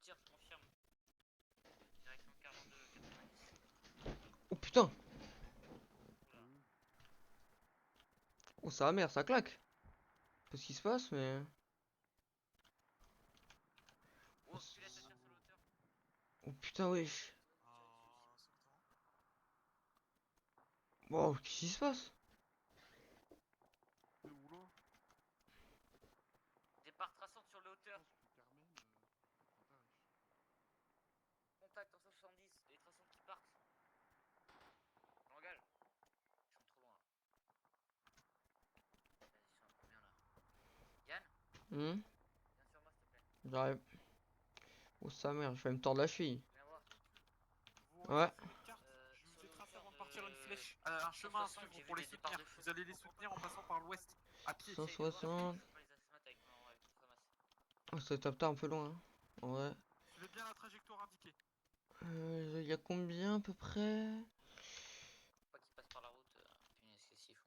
tir, confirme. Direction 42-90. Oh putain. Oula. Oh ça va merde, ça claque. Je sais pas ce qui se passe mais... Oh, putain, ça tire sur la hauteur. Oh putain wesh. En secteur. Wow, qu'est-ce qui se passe? Mais oula. Départ traçante sur la hauteur. Contact en 170, les traçantes qui partent. J'engage. Ils sont trop loin là. Vas-y, ils sont à combien là? Yann, Hmm, viens sur moi s'il te plaît. j'arrive. Oh sa mère, je vais me tordre la cheville. Viens voir. Vous Ouais. tracez une carte. Je sur vous ai le tracé hauteur avant de partir une de flèche. Un chemin à 160, suivre j'ai pour vu les des départs soutenir. de feu. Vous allez les soutenir en passant par l'ouest. À pied. Cent- Essaye de voir si 160. je peux pas les assommater avec mon avec mon FAMAS. Oh ça tape un peu loin. Hein. En vrai. Suivez bien la trajectoire indiquée. Il y a combien à peu près? Faut pas qu'ils passent par la route. Punaise, qu'est-ce qu'ils font?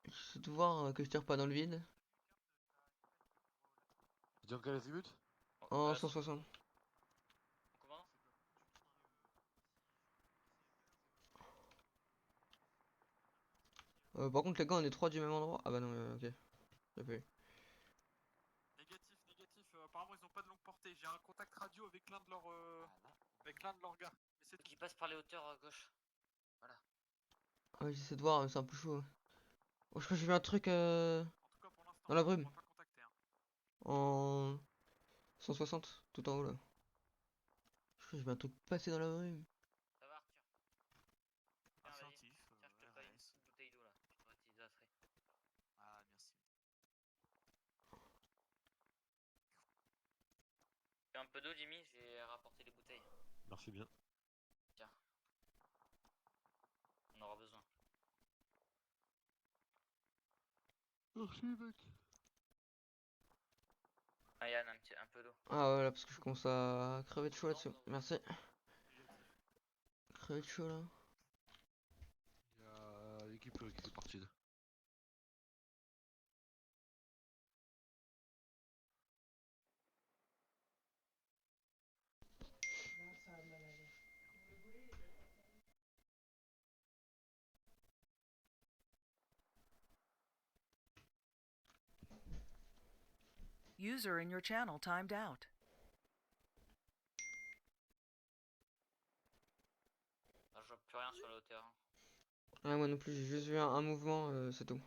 J'essaie de voir que je tire pas dans le vide. Tu dis en quel azimut? En 160. Comment? Par contre les gars on est trois du même endroit. Ah bah non ok. J'ai pas eu. Négatif, négatif. Apparemment ils ont pas de longue portée. J'ai un contact radio avec l'un de leurs gars. Mais c'est Faut tout. qu'ils passent par les hauteurs gauche. Ah j'essaie de voir, c'est un peu chaud. Oh je crois que j'ai vu un truc En tout cas pour l'instant. dans la On brume. va pas contacter. Hein. En 160 tout en haut là. Je crois que j'ai vu un truc passer dans la brume. Ça va Arthur? Tiens, vas-y. Affirmatif. Tiens, je te paye une RS. petite bouteille d'eau là. Tu devrais t'utiliser après. Ah merci. Fais un peu d'eau Jimmy, j'ai rapporté les bouteilles. Merci bien. Tiens. On aura besoin. Merci mec. Ah Yann, un peu d'eau. Ah ouais là parce que je commence à crever de chaud là-dessus. Merci. Négatif. Crever de chaud là. Il y a l'équipe qui fait partie. User in your channel timed out. Ah, je vois plus rien sur la hauteur. Hein. Ouais moi non plus j'ai juste vu un mouvement c'est tout.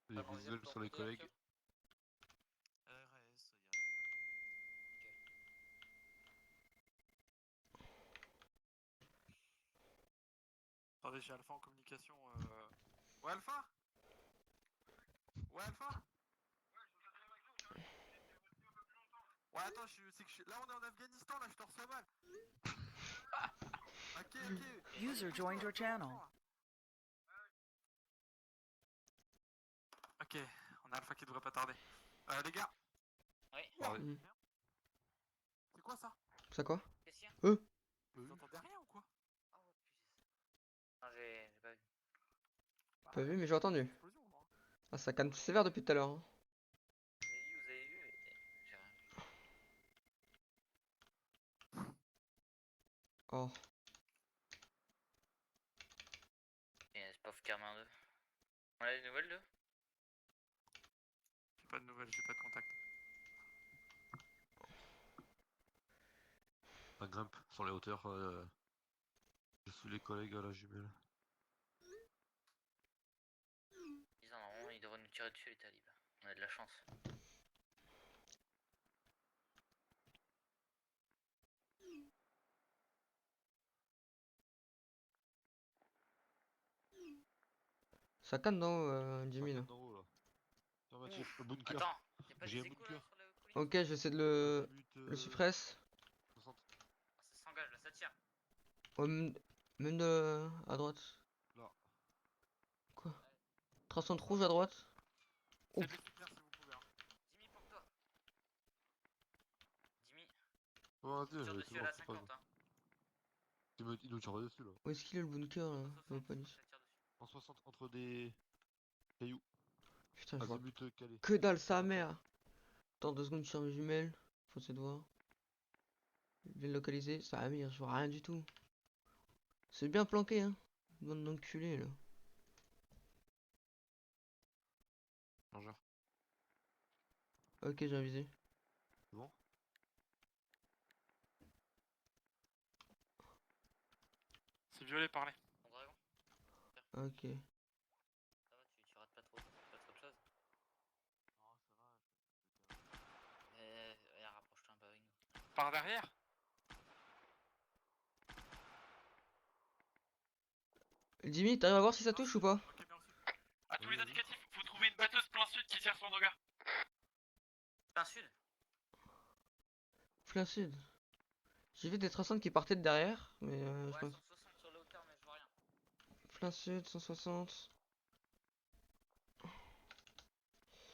Les Pas dans visuels tour sur les côté, Arthur? collègues. RS. Attendez, j'ai Alpha en communication. Ouais, Alpha. Ouais, Alpha. Ouais, attends, là on est en Afghanistan, là je te reçois mal. Ok, ok. User joined your channel. Ok, on a Alpha qui devrait pas tarder. Les gars. Oui. Ouais. Mm. C'est quoi ça? Ça quoi? Qu'est-ce qu'il y a? Vous entendez rien ou quoi? Oh putain. Non, j'ai pas vu. Pas vu mais j'ai entendu. Explosion, moi. Ah ça canne sévère depuis tout à l'heure. Hein. Vous avez vu, j'ai rien vu. Oh. Et c'est pas Carmin 2. On a des nouvelles d'eux? J'ai pas de nouvelles, j'ai pas de contact. On grimpe sur les hauteurs. Je suis les collègues à la jumelle. Ils en ont, ils devraient nous tirer dessus les talibs. On a de la chance. Ça canne dans haut Jimmy là. En haut là. Affirmatif, le bunker. Attends, y'a pas J'ai des un échos là bunker. sur la colline? Ok j'essaie de le Azimut, suppresse. 60. Ah, ça s'engage là, ça tire. Ouais, même de... à droite. Là. Quoi? Traçante rouge à droite. Oh. Faites les soutenir si vous pouvez. Hein. Jimmy pour toi. Jimmy, Oh, vas-y, tire c'est dessus à bon, la c'est pas 50 grave. hein. Il nous tire dessus là. Où est-ce qu'il est le bunker là? Je vois pas Ça du- tire dessus. En 60 entre des cailloux. Putain, je vois Azimut calé. que dalle sa mère. Attends 2 secondes, je charge mes jumelles. Faut essayer de voir. Bien localisé, ça va mire, je vois rien du tout. C'est bien planqué, hein. Bande d'enculés, là. Bonjour. Ok, j'ai un visé. C'est bon? C'est violet, parler. Mon dragon. Ok. Ça va, tu rates pas trop. Pas trop de choses. Rapproche-toi un peu avec nous. Par derrière. Jimmy, t'arrives à voir si ça touche ou pas? Ok, bien reçu. À tous Oui, les vas-y. indicatifs, faut trouver une batteuse plein sud qui tire son Noga. Plein sud. Plein sud. J'ai vu des traçants qui partaient de derrière, mais je Ouais, pense. 160 sur le hauteur, mais je vois rien. Plein sud, 160. Je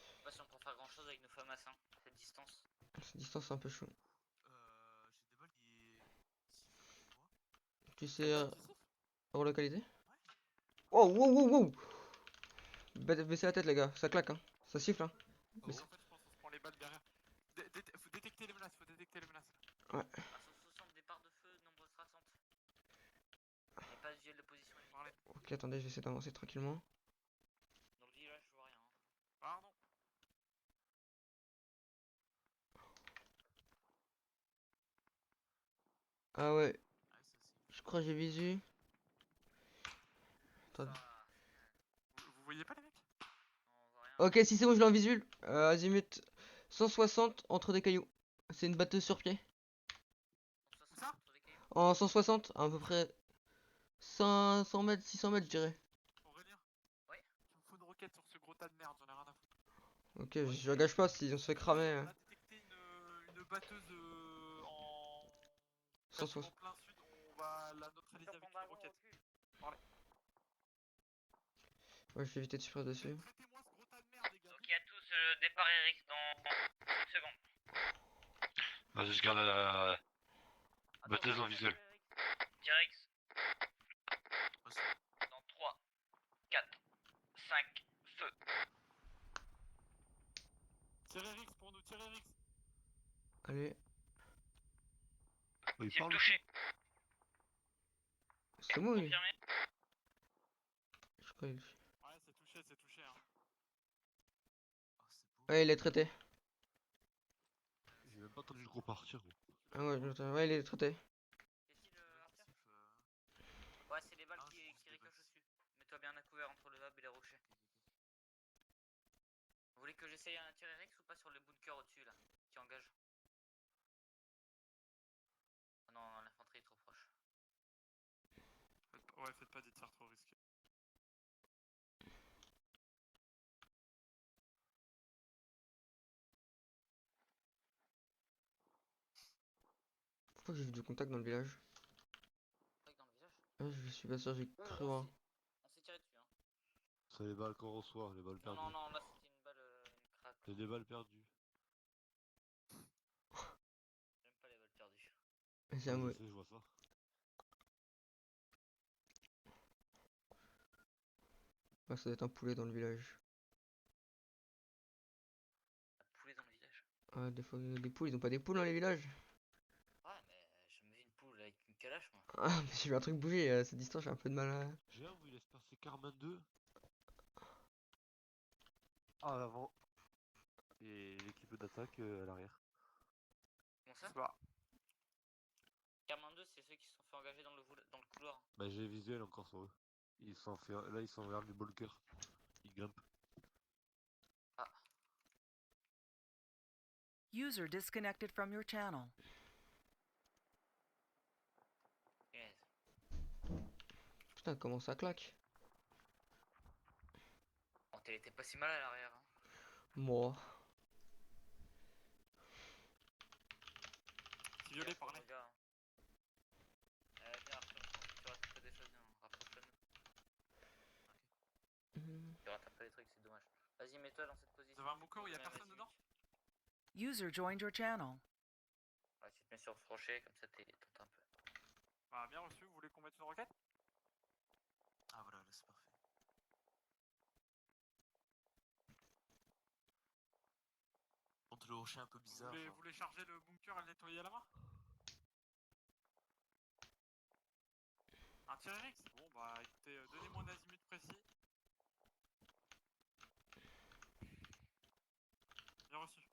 sais pas si on peut faire grand chose avec nos FAMAS, hein, à cette distance. Cette distance c'est un peu chaud. J'ai des balles qui. Tu sais Ouais. relocaliser? Oh, wow, wow, wow! Baissez la tête, les gars, ça claque, hein. Ça siffle, hein. En fait, je pense qu'on se prend les balles derrière. Faut détecter les menaces, faut détecter les menaces. Ouais. À 160 départ de feu, nombre traçante. Et pas de visuel de position. Parler. Ok, attendez, je vais essayer d'avancer tranquillement. Dans le village, je vois rien. Hein. Pardon. Ah ouais, Ah, ça siffle. je crois que j'ai visu. Attendez. Vous voyez pas les mecs? Non, on voit rien. Ok, si c'est bon, je l'ai en visuel. Azimut 160 entre des cailloux. C'est une batteuse sur pied. 160 Ça sur des cailloux. En 160, à peu près 500 mètres, 600 mètres, je dirais. Aurélien. Ouais. Il me faut une roquette sur ce gros tas de merde, j'en ai rien à foutre. Ok, je engage pas si on se fait cramer. On a détecté une batteuse en. 160. Quasiment plein sud, on va la neutraliser avec une roquette. Ouais, je vais éviter de suivre dessus. Traitez-moi ce gros tas de merde, les gars. Ok à tous, départ RX dans 1 seconde. Vas-y, je garde la batteuse en visuel. Direct. Dans 3, 4, 5, feu. Tirez Rix pour nous, tirez Rix. Allez, Oh, il Cible parle. touché. c'est moi, oui. Confirmé. Je crois qu'il- Ouais, c'est touché, hein. Ouais, il est traité. J'ai même pas entendu le gros partir, gros. Ah ouais, ouais, il est traité. Qu'est-ce qu'il Arthur? Ouais, c'est les balles qui ricochent dessus. Mets-toi bien à couvert entre le hub et les rochers. Vous voulez que j'essaye un tir RX ou pas sur le bunker au-dessus là, qui engage? Oh non, l'infanterie est trop proche. Ouais, faites pas des tirs trop risqués. Pourquoi j'ai vu du contact dans le village? Dans le village? Ah, je suis pas sûr, j'ai cru voir. On s'est tiré dessus, hein. C'est les balles qu'on reçoit, les balles Non, perdues. non, non, là c'était une balle, une craque. C'est des balles perdues. J'aime pas les balles perdues. J'ai un Je mot. sais, je vois ça. Ah, ça doit être un poulet dans le village. Un poulet dans le village. Ah, des fois, des poules, ils ont pas des poules dans les villages. Ouais, mais je me vis une poule avec une calache, moi. Ah, mais j'ai vu un truc bouger à cette distance, j'ai un peu de mal à. J'ai un où il laisse passer Carmen 2. À l'avant. Et l'équipe d'attaque à l'arrière. Comment ça? C'est pas. Carmin 2, c'est ceux qui se sont fait engager dans dans le couloir. Bah j'ai visuel encore sur eux. Ils sont fait... Là ils sont vers les bulkers. Ils grimpent. Ah, User disconnected from your channel. punaise. Putain, comment ça claque? Bon, t'es pas si mal à l'arrière, hein. Moi. C'est violet, Pour parlez. le gars, hein. Viens Arthur, je pense que tu rates un peu des choses, hein. Rapproche-toi de nous. Mhm. Tu rates un peu des trucs, c'est dommage. Vas-y, mets-toi dans cette position. Vous avez un bunker où il y a Ouais, personne vas-y, dedans? User joined your channel. Ouais, tu te mets sur ce rocher, comme ça t'es tente un peu. Bah, bien reçu, vous voulez qu'on mette une roquette? Ah, voilà, là c'est parfait. monte le rocher un peu bizarre. Vous voulez charger le bunker et le nettoyer à la main? Un T-Rex? Bon bah écoutez, donnez-moi un azimut précis. Bien reçu.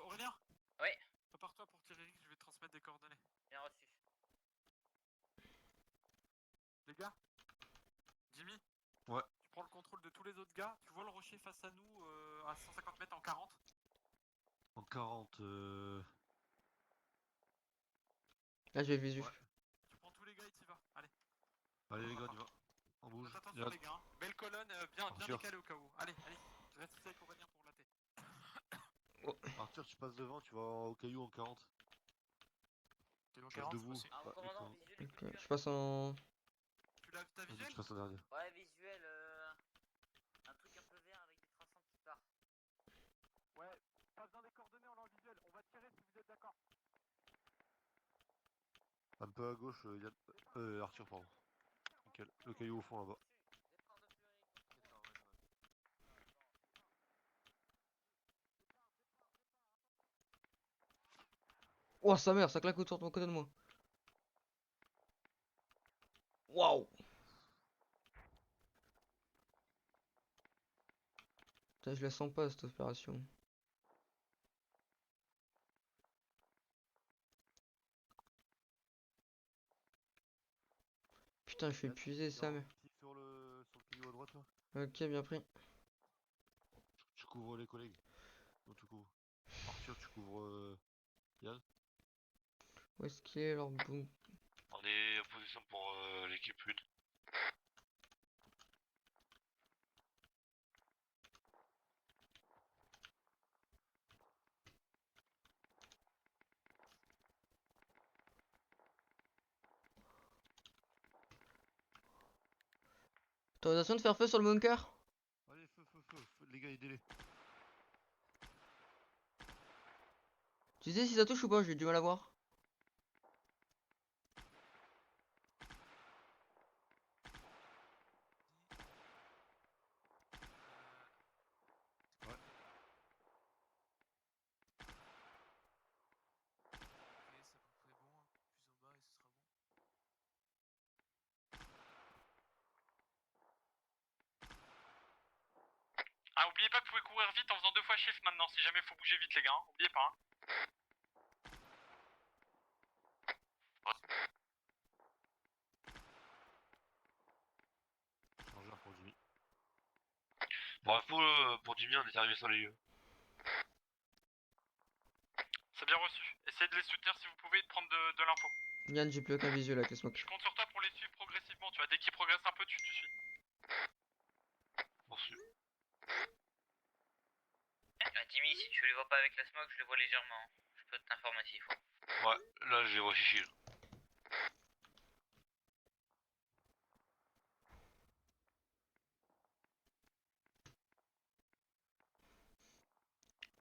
Aurélien? Oui. Prépare-toi pour T-Rex, je vais te transmettre des coordonnées. Bien reçu. Les gars? Jimmy? Ouais. Tu prends le contrôle de tous les autres gars, tu vois le rocher face à nous à 150 mètres en 40? En 40, Là, j'ai le visu. Ouais. Tu prends tous les gars et t'y vas, allez. Allez les gars, on y va. On bouge. Faites attention les gars, hein. Belle colonne, bien Arthur. décalée au cas où. Allez, allez, je reste ici avec Aurélien pour latter. Arthur, tu passes devant, tu vas au caillou en 40. Caillou Je reste 40, debout. c'est possible. Ah, Ouais, commandant, exactement. visuel et Donc, culture. je passe en... Tu l'as ta Vas-y, visuel? tu passes en dernier. Ouais, visuel, un truc un peu vert avec des traçants qui partent. Ouais, pas besoin des coordonnées en langue visuelle, on va tirer si vous êtes d'accord. Un peu à gauche, Yann. Arthur, pardon. Nickel. Le caillou au fond là-bas. Oh, sa mère, ça claque autour de mon côté de moi. Waouh. Putain, je la sens pas cette opération. Putain, je suis épuisé, sa mère. Sur le caillou à droite là. Ok, bien pris. Tu couvres les collègues. Non, tu couvres. Arthur, tu couvres Yann. Où est-ce qu'il est leur boum? On est en position pour l'équipe 1. Autorisation de faire feu sur le bunker? Allez, feu. Les gars, aidez-les. Tu sais si ça touche ou pas? J'ai du mal à voir. Ouais. Ah, oubliez pas que vous pouvez courir vite en faisant 2 fois shift maintenant, si jamais faut bouger vite les gars, hein. Oubliez pas. Hein. Chargeur pour Jimmy. Pour info, pour Jimmy, on est arrivé sur les lieux. C'est bien reçu. Essayez de les soutenir si vous pouvez et de prendre de l'info. Yann, j'ai plus aucun visuel avec les smokes. Je compte sur toi pour les suivre progressivement, tu vois, dès qu'ils progressent un peu, tu suis. Reçu. Jimmy, si tu les vois pas avec la smoke, je les vois légèrement. Je peux être informatif. Ouais, là je les vois chichi.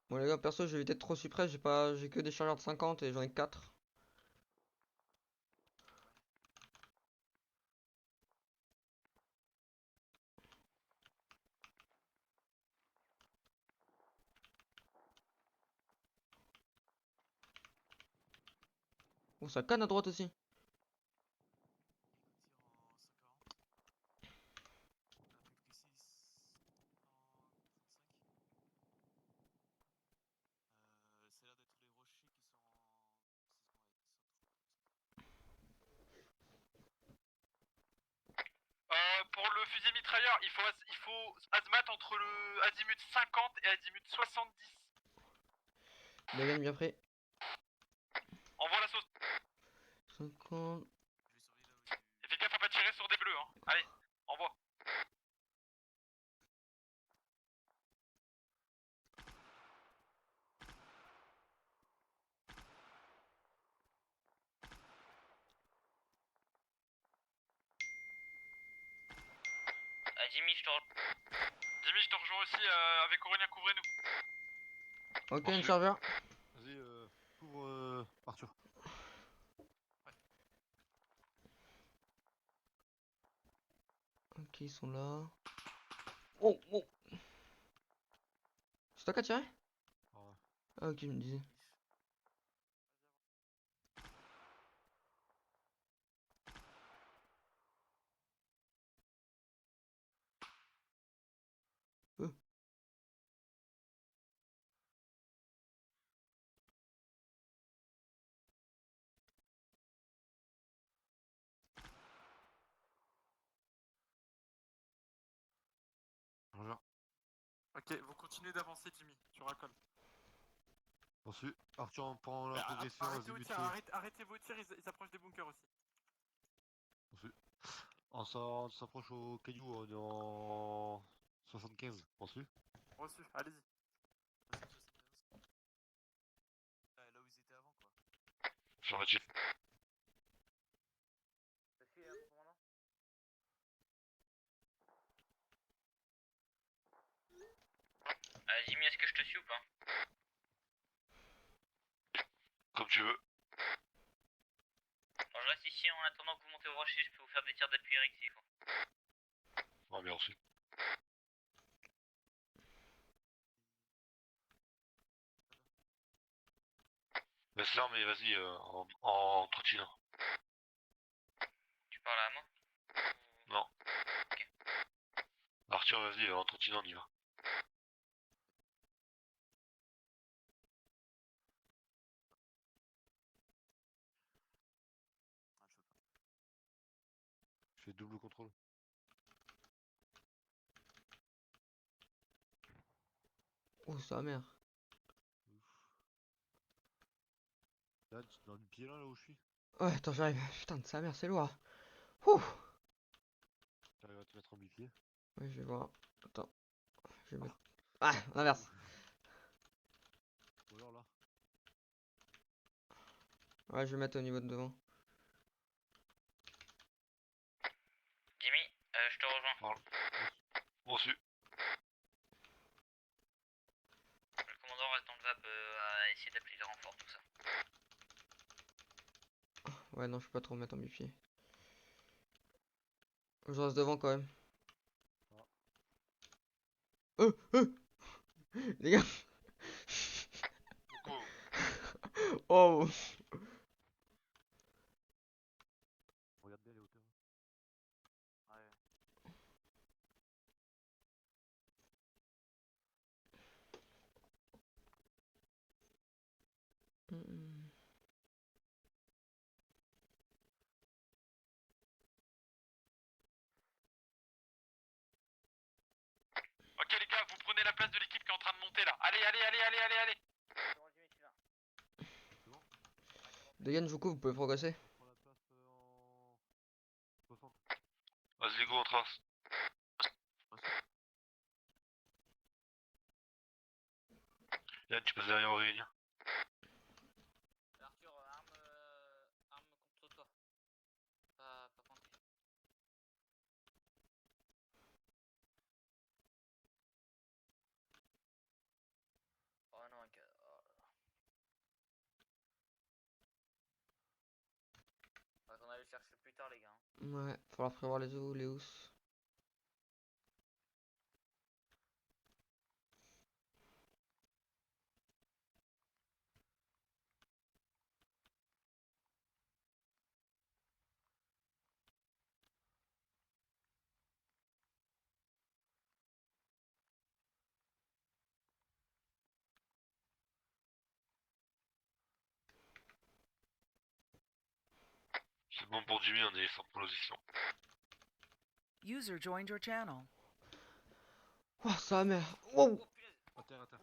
Bon les gars, perso, je vais éviter de trop suppress, j'ai que des chargeurs de 50 et j'en ai 4. Oh, ça canne à droite aussi. Pour le fusil mitrailleur, il faut azmat entre le azimut 50 et azimut 70. Bien, bien pris. Envoie la sauce. 50. Et fais gaffe à pas tirer sur des bleus, hein. Allez, envoie. Jimmy, je te Jimmy, je te rejoins aussi avec Aurélien, couvrez-nous. Ok, une chargeur. Vas-y, couvre Arthur. Ok, ils sont là. Oh. C'est toi qui as tiré? Ah ouais. Ah ok, je me disais. Je reviens. Ok, vous continuez d'avancer, Jimmy. Tu racoles. Ensuite, Arthur, on prend la progression, Arrêtez vas-y, vos vite tirs, fait. arrêtez vos tirs, ils approchent des bunkers aussi. Ensuite, on s'approche au caillou, on est en 75. Ensuite, Reçu, allez-y. Là où ils étaient avant, quoi. affirmatif. Je suis, commandant. Jimmy, est-ce que je te suis ou pas? Comme tu veux. Alors, je reste ici en attendant que vous montez au rocher, je peux vous faire des tirs d'appui Eric s'il faut. Non, bien reçu. Laisse l'arme et vas-y, en trottinant. Tu parles à moi? Non. Arthur, vas-y, en trottinant, on y va. Ah, je peux pas. Je fais double contrôle. Oh sa mère. Là, dans le pied là où je suis. Ouais, attends, j'arrive. Putain de sa mère, c'est lourd. Ouh. T'arrives à te mettre en mi-pied. Ouais, je vais voir. Attends. Je vais mettre. Ah, l'inverse. Ou alors là. Ouais, je vais mettre au niveau de devant. Jimmy, je te rejoins. Parle. Reçu. Le commandant reste dans le VAB à essayer d'appeler les renforts, tout ça. Ouais, non, je peux pas trop me mettre en mi-pied. Je reste devant quand même. Euh Les gars. Coucou. Oh. Regarde bien les hauteurs. Ouais. Ok les gars, vous prenez la place de l'équipe qui est en train de monter là. Allez, allez, allez, allez, allez, allez. C'est bon, Jimmy, tu vas. Degan, du coup, vous pouvez progresser. Prends la place en 60. Vas-y, go, on trace. Yann, tu passes derrière Aurélien. Arthur, arme contre toi. Pas pointé. Oh non, ok. Oh là là. On va aller le chercher plus tard, les gars. Ouais, falloir prévoir les housses. C'est bon pour Jimmy, on est sans position. User joined your channel. Oh sa mère. Wow. Oh punaise. À terre, à terre.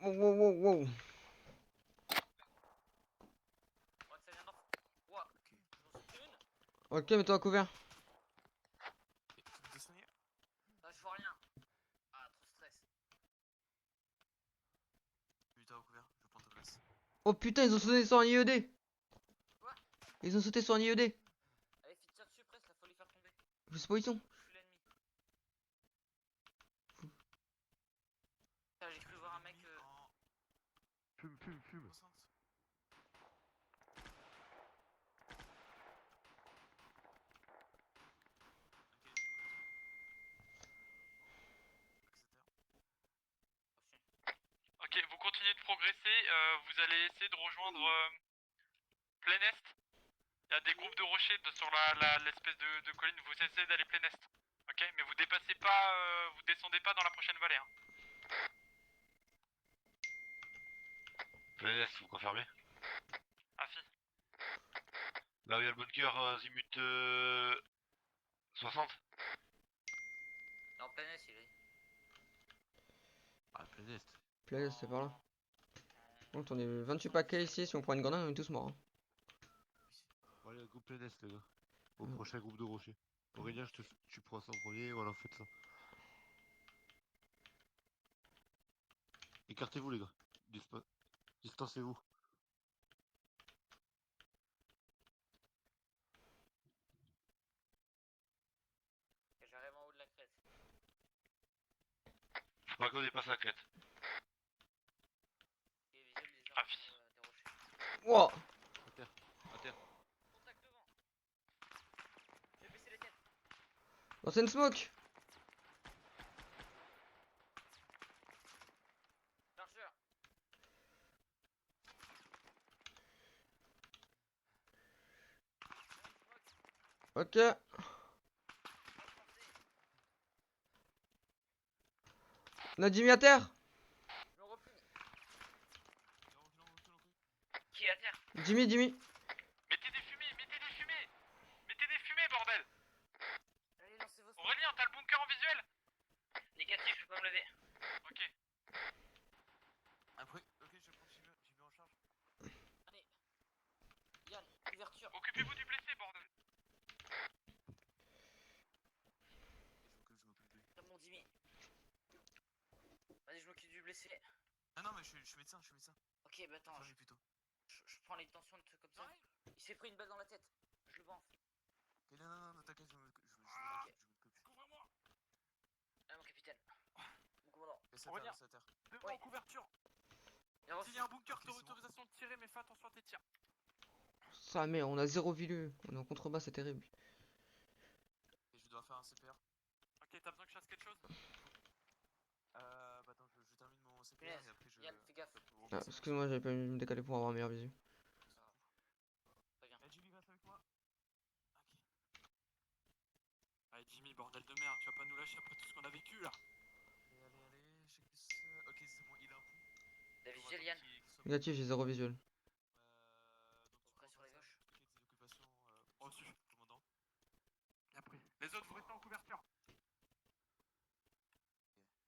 Wow, wow, wow, wow. Oh, ça vient d'en. Ouah. J'en suis pris une. Ok, mets-toi à couvert. Descendez. Ah, je vois rien. Ah, trop de stress. Putain, au couvert, je prends ta place. Oh putain, ils ont sauté sur un IED. Quoi? Ils ont sauté sur un IED. Allez, tire dessus presque, là, faut les faire tomber. Je sais pas où ils sont. Je suis l'ennemi. Ah, j'ai cru voir un mec. En Fume, fume, fume. 60. Ok. Ok, vous continuez de progresser, vous allez essayer de rejoindre plein est. Il y a des groupes de rochers sur l'espèce de colline, vous essayez d'aller plein est. Ok, mais vous dépassez pas, vous descendez pas dans la prochaine vallée. Hein. Plein est, vous confirmez? Ah si. Là où il y a le bunker, Zimut 60. Non, plein est, il est. Ah, plein est. Plaise, c'est par là. Donc on est 28 paquets ici, si on prend une grenade, on est tous morts. Hein. Bon, allez, groupe plein est, les gars. Au Mm. prochain groupe de rochers. Aurélien, tu prends ça en premier, voilà, faites ça. Écartez-vous, les gars. Distancez-vous. Et j'arrive en haut de la crête. Faut pas qu'on dépasse la crête. Il est visible des Ah, arbres, fi. des rochers. Wow. À terre. À terre. Contact devant. Je vais baisser les têtes. Lancez une smoke. Chargeur. Ok. On a Jimmy à terre. Je me replie. Qui est à terre? Jimmy. Mettez des fumées, mettez des fumées. Mettez des fumées, bordel. Allez, lancez vos Aurélien, t'as le bunker en visuel? Négatif, je peux pas me lever. Ok. Après, ok, je prends Jimmy en charge. Allez. Yann, ouverture. Occupez-vous du blessé, bordel. Il faut que je m'occupe de lui. Comme mon Jimmy. Vas-y, je m'occupe du blessé. Ah non, mais je suis médecin, Ok, bah attends, Chargez plutôt. je prends les tensions, de trucs comme ça. Il s'est pris une balle dans la tête. Je le vends. Ok, non, t'inquiète, je m'occupe. Couvre-moi. Ah, mon capitaine. Mon commandant. Laisse à Aurélien. terre, laisse à terre. Devant, Ouais. couverture. Il a reçu. S'il y a un bunker, Ok, t'as c'est bon. autorisation de tirer, mais fais attention à tes tirs. Ça merde, on a 0 vilu. On est en contrebas, c'est terrible. Et je dois faire un CPR. Ok, t'as besoin que je fasse quelque chose? Bah attends, je termine mon CPR Punaise, et après je... Yann, fais gaffe. vous Ah, repassez la excuse-moi, j'avais pas me décaler pour avoir un meilleur visu. Très bien. Eh, Jimmy, reste avec moi. Ok. Allez, Jimmy, bordel de merde, tu vas pas nous lâcher après tout ce qu'on a vécu là. Allez, check this. Ok, c'est bon, il a un coup. La visuelle, Yann. Négatif, j'ai 0 visuel. Près sur la gauche. Occupation, Reçu. Commandant. Bien pris. Les autres, vous restez en couverture.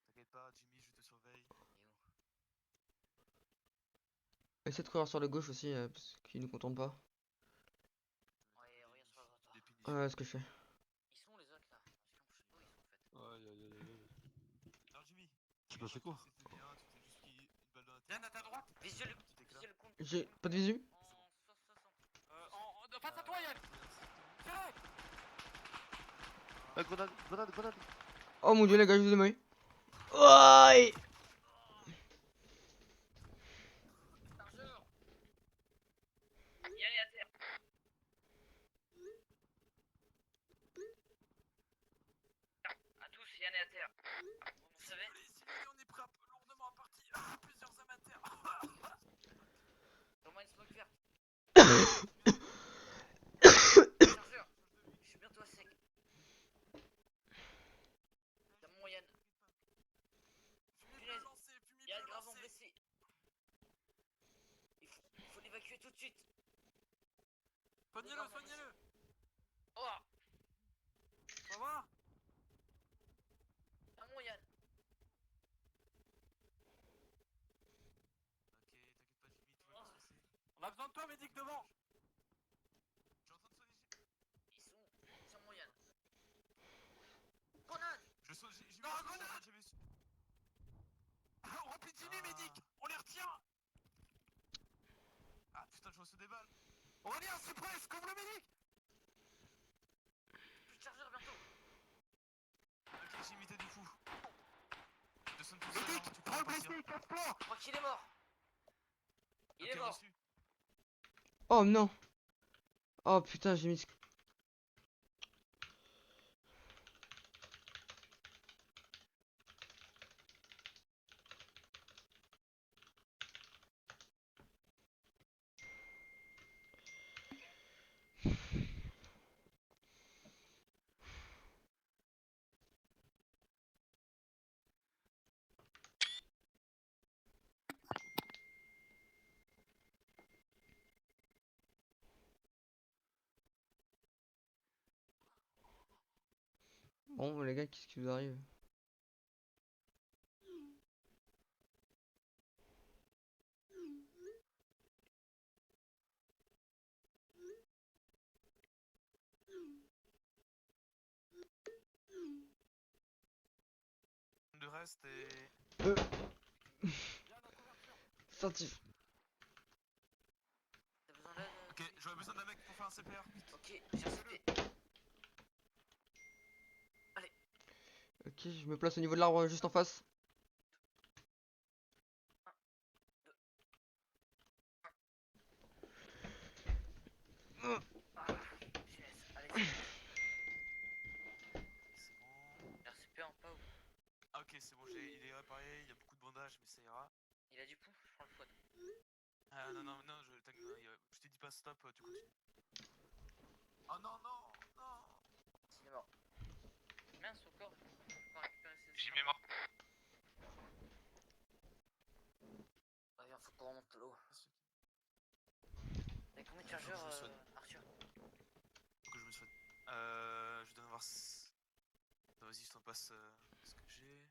T'inquiète pas, Jimmy, je te surveille. Essaie de courir sur la gauche aussi, parce qu'ils nous contentent pas. Ouais, regarde sur la droite. Des punitions. Ouais, ce que je fais. Ils sont où les autres là? Parce qu'on sait pas où ils sont en fait. Aïe aïe aïe aïe. Alors Jimmy, C'est passé quoi? c'était bien, tu t'es juste pris une balle dans la tête. Yann, à ta droite. Visuel, T'étais clair. visuel compte. J'ai pas de visu. En 60. Face à toi, Yann. Tirez. Ah, grenade. Oh mon dieu, les gars, je vous ai moyen. Ouais. Chargeur. Yann est à terre. À tous, Yann est à terre. Vous savez? On est prêt lourdement à partir. Plusieurs amateurs. Donne-moi une smoke verte. Chargeur. Je suis bientôt à sec. T'as mon Yann. Punaise. Yann gravement blessé. Il faut l'évacuer tout de suite. Soignez-le, soignez-le. Oh, Ça va? t'as mon Yann. Ok, t'inquiète pas, Jimmy, tout va bien se passer. On a besoin de toi, médic devant. Je suis en train de soigner. Ils sont où? Sur mon Yann. Grenade. Je saute, j'ai Non, grenade. Remplis Jimmy, Ah. médic. On les retient. Ah putain, je reçois des balles. Aurélien, suppresse, couvre le médic. Plus de chargeur bientôt. Ok, Jimmy, t'es du coup. Je sonne tout seul, Médic, hein, tu peux prends le repartir. blessé, casse-toi. Je crois qu'il est mort. Il est Ok, mort. reçu. Oh non. Oh putain, j'ai mis. Bon, les gars, qu'est-ce qui vous arrive? De reste et... Sentif. T'as besoin d'aide? Ok, j'aurais besoin d'un mec pour faire un CPR. Ok, j'ai un CP. Ok, je me place au niveau de l'arbre juste en face. Ah, punaise, allez, c'est bon. C'est bon. J'ai un CP en pas ou... Ah ok, c'est bon, il est réparé, il y a beaucoup de bandages, mais ça ira. Il a du pont, je prends le faune. Ah non, non, non, je t'ai dit pas stop, tu continues. Oh non, non, non. Il est mort. Mince, encore. Faut pas récupérer ses J'y mets mort. Allez, faut qu'on remonte l'eau. T'as combien de chargeurs, je me soigne. Arthur? Faut que je me soigne. Je dois en avoir... Non, vas-y, je t'en passe ce que j'ai.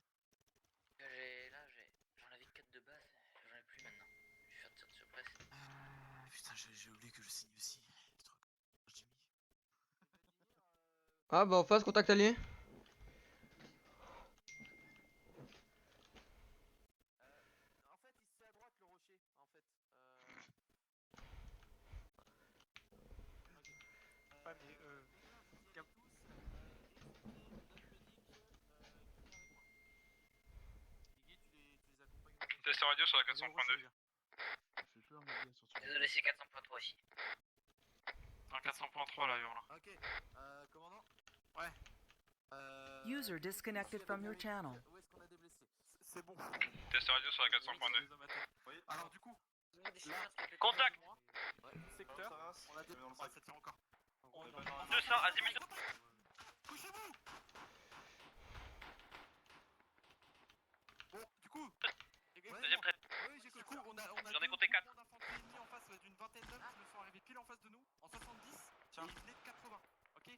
J'en avais 4 de base, j'en ai plus maintenant. Je vais faire tir de surprise. Putain, j'ai oublié que je signe aussi. Les trucs. Jimmy. Ah bah en face, contact allié. En fait, il se fait à droite le rocher. En fait. Ouais, mais Test radio sur la 400.2. Je suis sûr, mais bien sûr. Désolé, c'est 400.3 ici. Un 400.3 l'avion là. Ok, commandant. Ouais. User disconnected from your channel. Où est-ce qu'on a des blessés? C'est bon. Test radio sur la 400.2. Oui. Alors du coup, Donne-moi des chargeurs, s'il te plaît. Contact. ouais, secteur, on a des... Ouais, ça tient encore. On 200 à 10 minutes. Couchez-vous. Bon, du coup... Deuxième trait. Oui, j'ai du coup, on a J'en ai deux compté quatre. groupements d'infanterie ennemis en face d'une vingtaine d'hommes qui me sont arrivés pile en face de nous, en 70, Tiens. et ils venaient de 80, ok?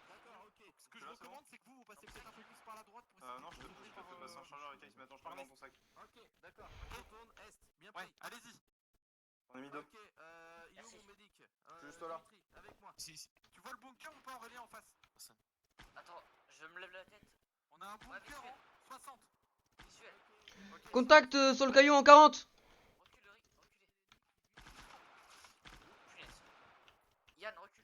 D'accord, ok. Ce que je recommande, c'est que vous passez peut-être un peu plus par la droite pour essayer Non, de je te trouver fais passer un chargeur avec Ace maintenant, je te mets dans ton sac. Ok, d'accord. Je retourne est, bien pris. Ouais, allez-y. On a mis deux. Ok, il est où Merci. mon médic? Juste là. Dimitri, avec moi. Ici, ici. Tu vois le bunker ou pas, Aurélien, en face? Personne. Attends, je me lève la tête. On a un bunker visuel. en 60. Visuel. Ok, Contact sur le caillou en 40. Recule, reculez. Punaise. Yann, recule.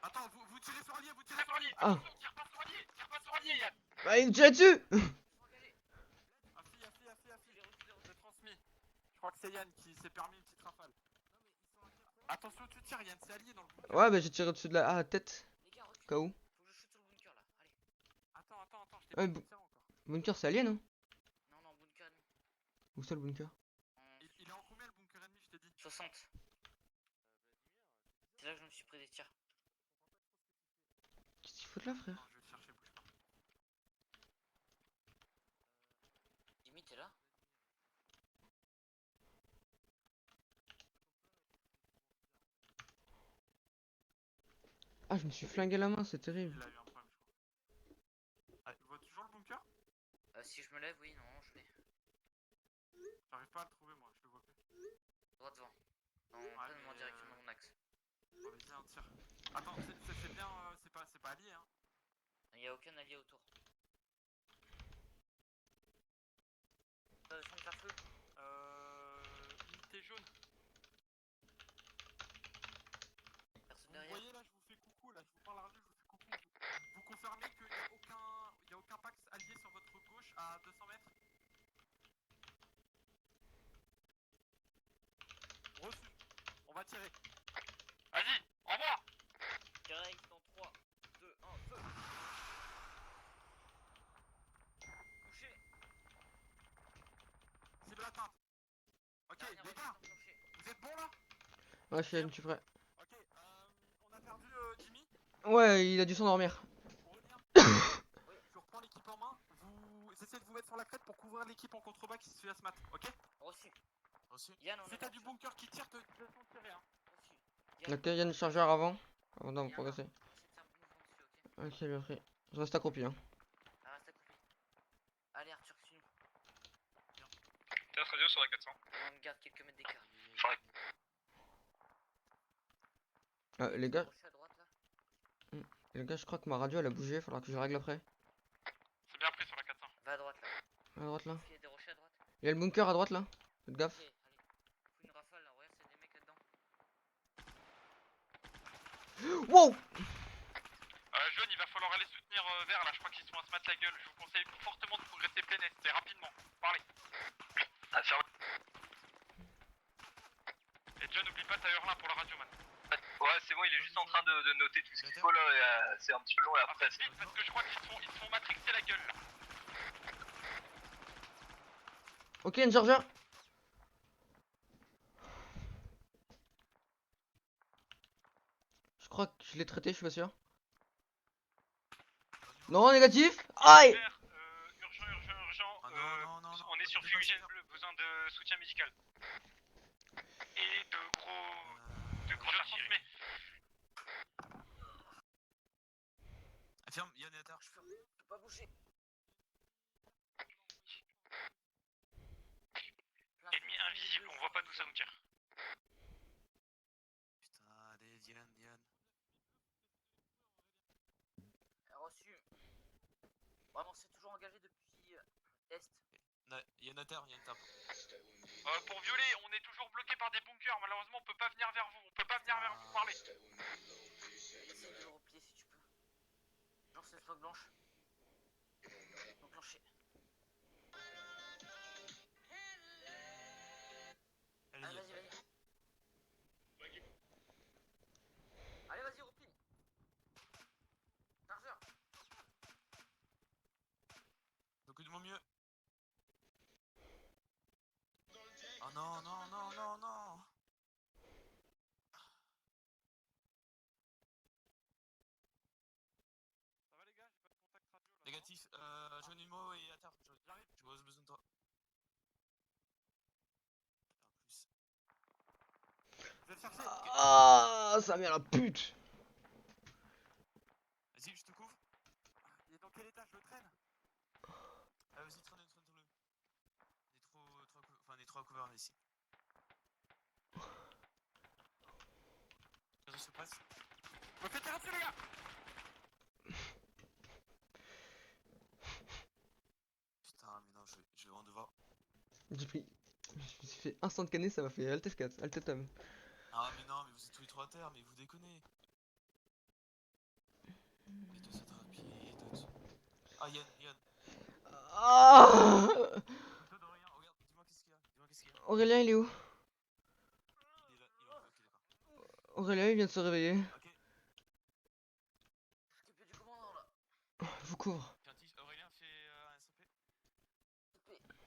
attends, vous tirez sur allié, vous tirez Tire sur allié. Ah. Tire pas sur allié. Tire pas sur allié, Yann. Bah il me tire dessus. Ils sont engagés. Affi. Reculez. Je transmis. Je crois que c'est Yann qui s'est permis une petite rafale. Attention, tu tires, Yann, c'est allié dans le bunker. Ouais bah j'ai tiré dessus de la tête. Les gars, reculez. Cas où. Faut que je shoot sur le bunker là. Allez. Attends, je t'ai Ouais, pas tiré encore. Bunker c'est alien hein. Non, bunker non. Où c'est le bunker? Il est en combien le bunker ennemi, je t'ai dit? 60. C'est là que je me suis pris des tirs. Qu'est-ce qu'il faut de là frère? Non, je vais le chercher, bouge pas. Jimmy, t'es là? Ah je me suis flingué la main, c'est terrible. Il a eu un problème, je crois. Ah, tu vois toujours le bunker? Si je me lève, oui, non, je l'ai. J'arrive pas à le trouver, moi, je le vois plus. Droit devant. En Ouais, pleinement mais, direction de mon axe. Bon, vas-y, un tir. Attends, c'est bien, c'est pas allié, hein. Il n'y a aucun allié autour. Champ de pare-feu. Unité jaune. Personne Vous derrière. voyez là, je vous fais coucou, là, je vous parle à radio, je vous fais coucou. Vous confirmez qu'il n'y a aucun Pax allié sur votre gauche à 200 mètres? Reçu. On va tirer. Vas-y, envoie. Direct dans 3, 2, 1, feu. Touché. Cible atteinte. Ok, Dernière les roquette gars, enclenchée. vous êtes bons là? Ouais je suis prêt. Ok, on a perdu Jimmy. Ouais il a dû s'endormir. Aurélien. Oui, je reprends l'équipe en main. Vous essayez de vous mettre sur la crête pour couvrir l'équipe en contrebas qui se fait à ce mat, ok? Reçu. Reçu. Yann, on Si est t'as du bunker qui tire, te laisse tirer, hein. Reçu. Ok, il y a une chargeur avant. Avant de Yann, progresser. essaie de faire mouvement dessus, ok? Ok bien pris. Je reste accroupi hein. Théâtre radio sur la 400. On me garde quelques mètres d'écart. Les gars, Rocher à droite là. je crois que ma radio elle a bougé, faudra que je la règle après. C'est bien pris sur la 400. Va à droite là. À droite là. Il y a des rochers à droite. Il y a le bunker à droite là. Faites gaffe. Ok, allez. Faut une rafale là, regarde, c'est des mecs là-dedans. Wow! Jaune, il va falloir aller soutenir vert là, je crois qu'ils sont à se mettre la gueule. Je vous conseille fortement de progresser plein est et rapidement. Parlez. Affirme. Et John, n'oublie pas, t'as Hurlin pour la radio, man. Ouais, c'est bon, il est juste en train de noter tout ce qu'il faut là, et c'est un petit peu long là après. Vite, parce que je crois qu'ils se font matrixer la gueule là. Ok, une chargeur. Je crois que je l'ai traité, je suis pas sûr. Non, négatif. Aïe! Vert, urgent. Ah non, non. On est sur fumigène bleu, besoin de soutien médical. Et de gros transmets. Affirme, Yann est à terre. Je peux pas bouger. Ennemi invisible, on voit pas d'où ça nous tire. Putain, allez, Yann. Reçu. Vraiment, c'est toujours engagé depuis Est. Yann à terre, Yann tape. Pour violer, on est toujours bloqué par des bunkers, malheureusement on peut pas venir vers vous, parler. Essaye de le replier si tu peux. Genre c'est flaque blanche. Enclenché. Allez, Allez, Yann. vas-y. Allez, vas-y, replie. Chargeur. Donc de mon mieux. Oh non. Ça va les gars, j'ai pas de contact radio là. Négatif, John Humo et à terre. J'arrive, j'ai besoin de toi. En plus. Je vais te chercher. Ah, sa mère la pute. Vas-y, je te couvre. Il est dans quel état? Je le traîne. Ah, vas-y, traîne-le. On est trop à couvert ici. Je se passe. Me faites tirer dessus les gars. Putain, mais non, je vais en devoir. J'ai pris. Je me suis fait instant de canner, ça m'a fait Alt F4, Alt Tab. Ah, mais non, mais vous êtes tous les trois à terre, mais vous déconnez. Et toi, ça te rapide. Ah, Yann. Ah! Toi, Dorian, regarde, dis-moi qu'est-ce qu'il y a. Aurélien, il est où? Il est là, ok, d'accord. Aurélien, il vient de se réveiller. Ok. S'occuper du commandant là. Je vous couvre. Quintis, Aurélien fait un SMP. S'occuper.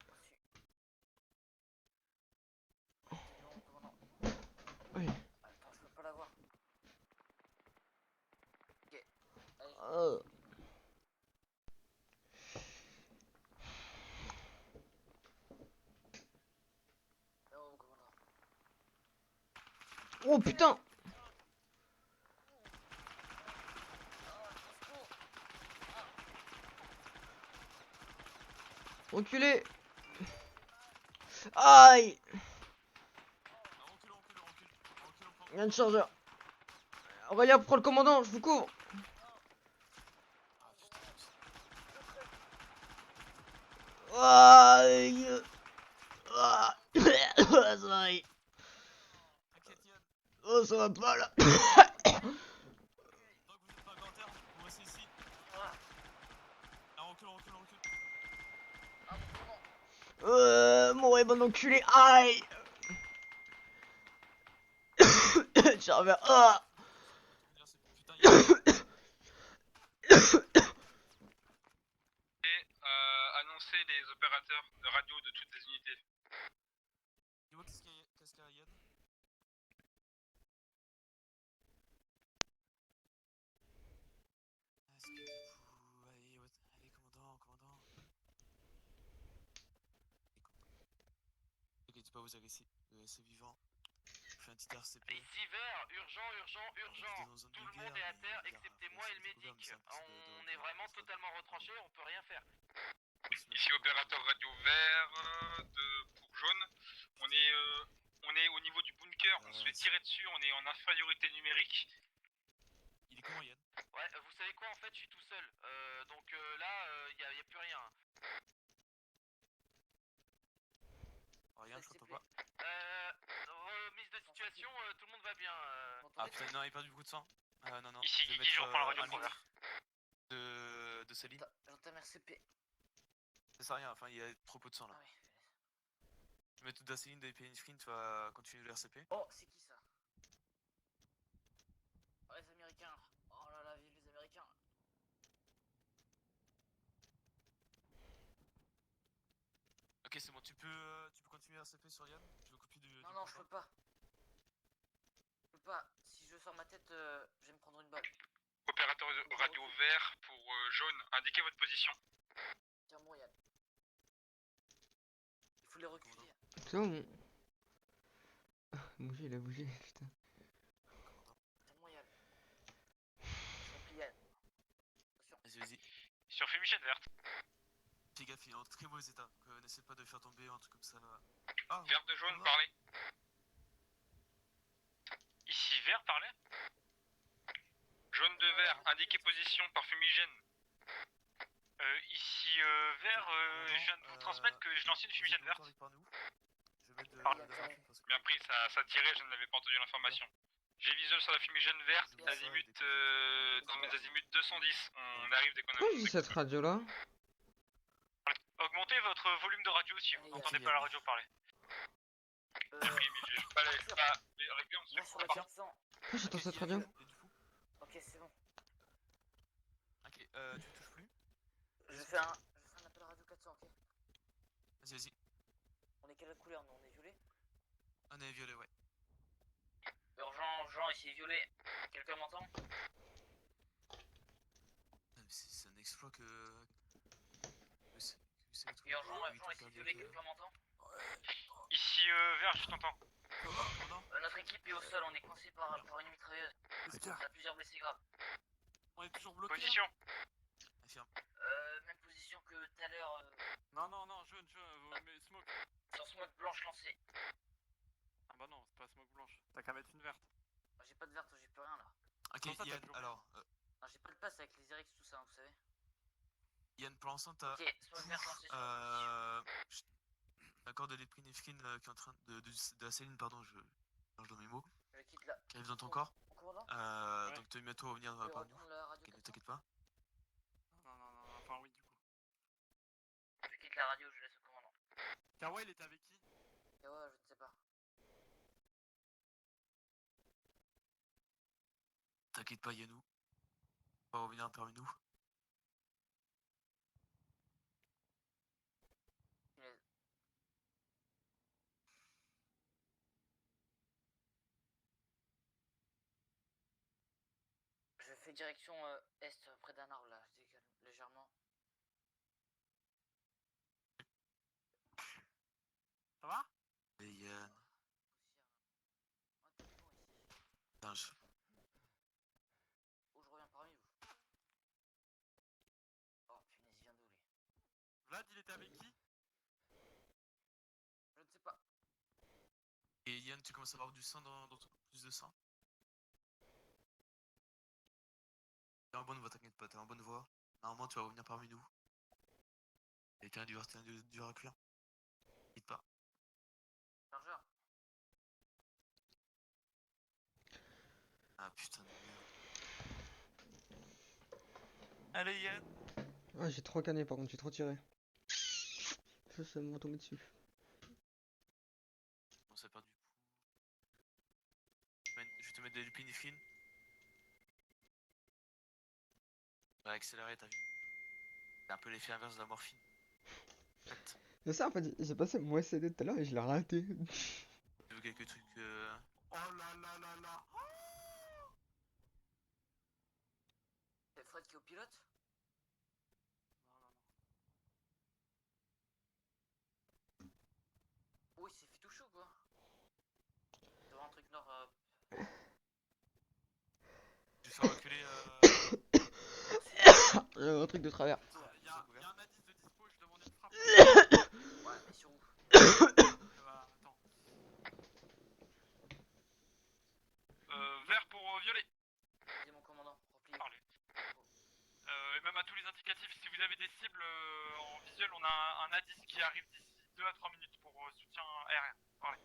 Reçu. Non, commandant. Oui. Attends, je peux pas l'avoir. Ok. Allez. Oh, commandant. Oh putain! Reculez! Aïe! Recule. Il y a une chargeur. Aurélien, prends le commandant, je vous couvre. Aïe! Ah. Ça aille. T'inquiète, Yann. Oh, ça va pas là. Tant que vous êtes pas en terre, on va rester ici. Ah, recule. Ah, mon commandant. Mon bon enculé, aïe! Chargeur, ah! Putain, Yann. Et annoncer les opérateurs de radio de toutes les unités. Dis-moi qu'est-ce qu'il y a, Yann? Allez, commandant. T'inquiète pas, vous agresser. C'est vivant. Je fais un petit RCP. Ici vert, urgent. Tout le monde est à terre excepté moi et le médic. On est vraiment totalement retranché, on peut rien faire. Ici opérateur radio vert pour jaune. On est au niveau du bunker, on se fait tirer dessus, on est en infériorité numérique. Il est comment Yann? Ouais, vous savez quoi, en fait, je suis tout seul. Donc là, y a plus rien. Oh, Yann, je S'il te t'entends plaît. pas. Remise de situation, tout le monde va bien. Ah putain, non, il a perdu beaucoup de sang. Non. Ici, je vais Guigui, je mettre, reprends la radio un pour litre de saline. J'entame RCP. Ça sert à rien, enfin, il y a trop peu de sang là. Ah oui. Je vais mettre de la saline, de l'épinéphrine, tu vas continuer le RCP. Oh, c'est qui ça? Oh, les Américains. Oh là là, vive les Américains. Ok, c'est bon, tu peux continuer le RCP sur Yann? Je veux copier du. Non, je peux pas. Je peux pas. Si je sors ma tête, je vais me prendre une balle. Opérateur radio vert pour jaune, indiquez votre position. Tiens-moi, Yann. Il faut les reculer. C'est bon. Bougé, il a bougé, putain. Tiens-moi, Yann. Je remplis Yann. Attention. Vas-y. Sur fumigène verte. Fais gaffe, il est en très mauvais état. Donc n'essaie pas de le faire tomber ou un truc comme ça. Ah, Vert de jaune, Ah. parlez. Ici, vert, parlez. Jaune de vert, indiquez position par fumigène. Ici, vert, je viens de vous transmettre que je lançais une fumigène verte. Par nous. Je vais mettre de Pardon. la morphine parce que. Bien pris, ça tirait, je n'avais pas entendu l'information. J'ai visuel sur la fumigène verte, azimut, dans mes azimuts 210. On arrive dès qu'on a... Pourquoi j'ai cette radio là? Augmentez votre volume de radio si vous Allez, n'entendez Yann. pas la radio parler. Euh, Oui, mais je vais pas les régler, on se va fait sur la pas. 400. Pourquoi j'entends cette radio? Et du coup. Ok, c'est bon. Ok, tu touches plus? Je fais un appel radio 400, ok? Vas-y. On est quelle couleur, nous? On est violet? On est violet, ouais. Urgent, ici violet. Quelqu'un m'entend? C'est un exploit que. Urgent, ici violet. Quelqu'un m'entend? Ici, vert, je t'entends. Notre équipe est au sol, on est coincé par une mitrailleuse. On a plusieurs blessés graves. On est toujours bloqué. Position. Affirme. Même position que tout à l'heure. Non, jaune, mais smoke. Sur smoke blanche lancée. Ah bah non, c'est pas smoke blanche. T'as qu'à mettre une verte. Moi, j'ai pas de verte, j'ai plus rien là. Ok, Comment ça, t'as Yann, toujours alors. Non, j'ai pas de passe avec les Erex, tout ça, vous savez. Yann, pour l'instant, t'as. Ok, smoke verte lancée sur la position. D'accord, de l'épinéphrine qui est en train de la saline, pardon, je change dans mes mots, Je quitte là. qui arrive dans ton corps. Au commandant? Ouais. Donc tu bientôt revenir Je vais par nous. reprendre la radio Ok, ne 400. t'inquiète pas. Non, enfin oui, du coup. Je quitte la radio, je laisse au commandant. Kawa, il était avec qui? Et ouais, je ne sais pas. T'inquiète pas, Yannou. On va revenir parmi nous. Punaise. Je fais direction est, près d'un arbre là, je décale légèrement. Ça va? Et Yann. Ah, t'es bon ici. Putain, Oh, je reviens parmi vous. Oh, punaise, il vient d'où lui? Vlad, il était avec qui? Je ne sais pas. Et Yann, tu commences à avoir du sang plus de sang. T'es en bonne voie, t'inquiète pas, t'es en bonne voie. Normalement, tu vas revenir parmi nous. Et t'es un dur à cuire. Quitte pas. Chargeur. Ah putain de merde. Allez, Yann. Ah, j'ai trop canné par contre, j'ai trop tiré. Ça m'a tombé dessus. Bon, ça perd du coup. Je vais te mettre de l'épinéphrine. On va accélérer, t'as vu? C'est un peu l'effet inverse de la morphine. En fait, C'est ça en fait, j'ai passé mon CD tout à l'heure et je l'ai raté. j'ai vu quelques trucs. Oh là là là là. C'est Fred qui est au pilote? Oui, c'est Fitouchou quoi. C'est vraiment un truc nord. Je vais faire reculer. Un truc de travers. Il y a un indice de dispo, je demande une frappe. un A10 qui arrive d'ici 2 à 3 minutes pour soutien aérien. Parlez.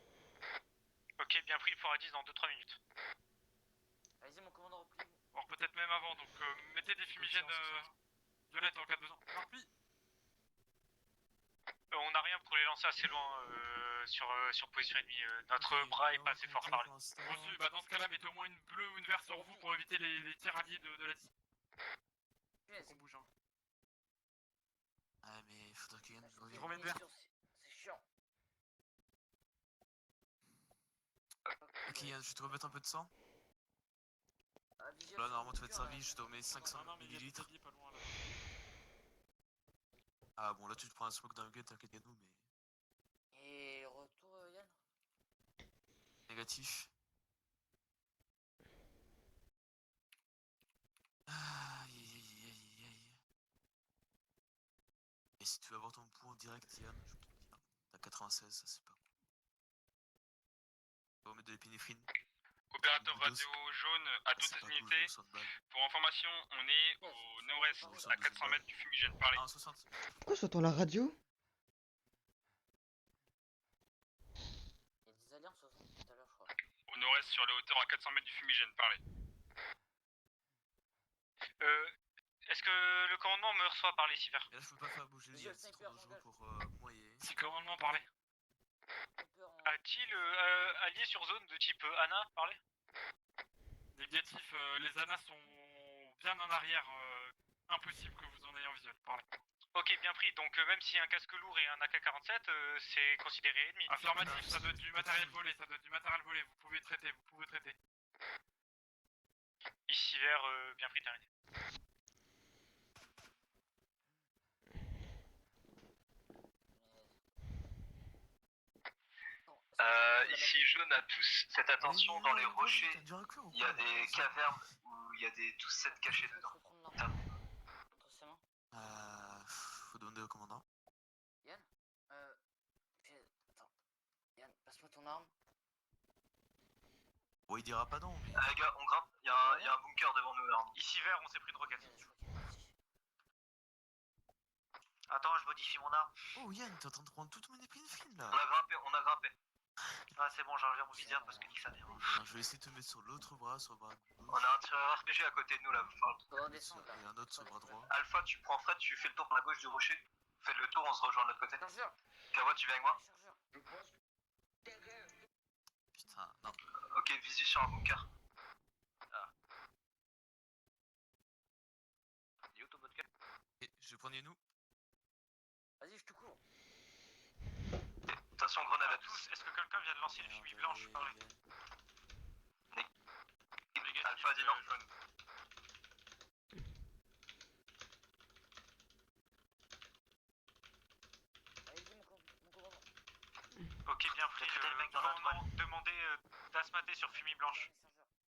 Ok, bien pris, il faut A10 dans 2-3 minutes. Allez-y, mon commandant, repliez-vous. Or peut-être même avant, donc mettez des fumigènes violettes en cas de besoin. Parfait. On n'a rien pour les lancer assez loin sur position ennemie. Notre bras est pas assez fort, parlez. Reçu, bah dans ce cas-là, mettez au moins une bleue ou une verte sur vous pour éviter les tirs alliés de la 10. Punaise. On bouge, hein. Ah, mais faudrait qu'il nous revienne. remets une verte. C'est chiant. Ok, Yann, je vais te remettre un peu de sang. Ah, visuel, Là, c'est normalement, tu vas dur, être servi, je te remets 500 Non, mais il y a des millilitres. alliés pas loin là. Ah, bon, là, tu te prends un smoke d'un guet, t'inquiète, nous, mais. Et retour, Yann. Négatif. Aïe, aïe, aïe, aïe. Et si tu veux avoir ton pouls en direct, Yann, je peux te dire. T'as 96, ça c'est pas. On va remettre de l'épinéphrine. Opérateur radio jaune à toutes les unités. Pour information, on est au nord-est à 400 mètres du fumigène, parlez. Ah, 60. Pourquoi j'entends la radio? Il y a des alliances tout à l'heure, je crois. Au nord-est sur la hauteur à 400 mètres du fumigène, parlez. Est-ce que le commandement me reçoit par les civers? Et là, je peux pas faire bouger les yeux, c'est trop dangereux pour moyer. Si commandement parlait. A-t-il allié sur zone de type Anna, parlez? Négatif, les ANA sont bien en arrière. Impossible que vous en ayez en visuel. Parlez. Ok, bien pris. Donc même si un casque lourd et un AK-47, c'est considéré ennemi. Affirmatif, ça doit être du matériel volé, vous pouvez traiter, Ici vert, bien pris, terminé. Ici jaune à tous, faites attention dans les rochers, il y a des cavernes où il y a des tous 7 cachés dedans. Entre ses mains. Faut demander au commandant. Yann Attends. Yann, passe-moi ton arme. Bon, il dira pas non, mais. Les gars, on grimpe, il y a un bunker devant nous là. Ici vert, on s'est pris une roquette. Attends, je modifie mon arme. Oh, Yann, t'es en train de prendre toute mon épinéphrine là. On a grimpé. Ah, c'est bon, j'enlève mon viseur parce que nique sa mère. Non, je vais essayer de te mettre sur l'autre bras, sur le bras gauche. On a un tireur RPG à côté de nous là, vous faire le tour. On va descendre là. Et un autre sur le bras droit. Alpha, tu prends Fred, tu fais le tour par la gauche du rocher. Faites le tour, on se rejoint de l'autre côté. Chargeur. Kawa, tu viens avec moi? Chargeur. Putain, non. Ok, visu sur un bunker. Il est où ton bunker? Ok, je vais prendre nous. Vas-y, je te cours. Attention, grenade à tous. Est-ce que quelqu'un vient de lancer une fumée blanche? Parlez. Alpha dit non. Allez-y, mon commandant. Ok, bien pris. Demandez d'asmater sur fumée blanche.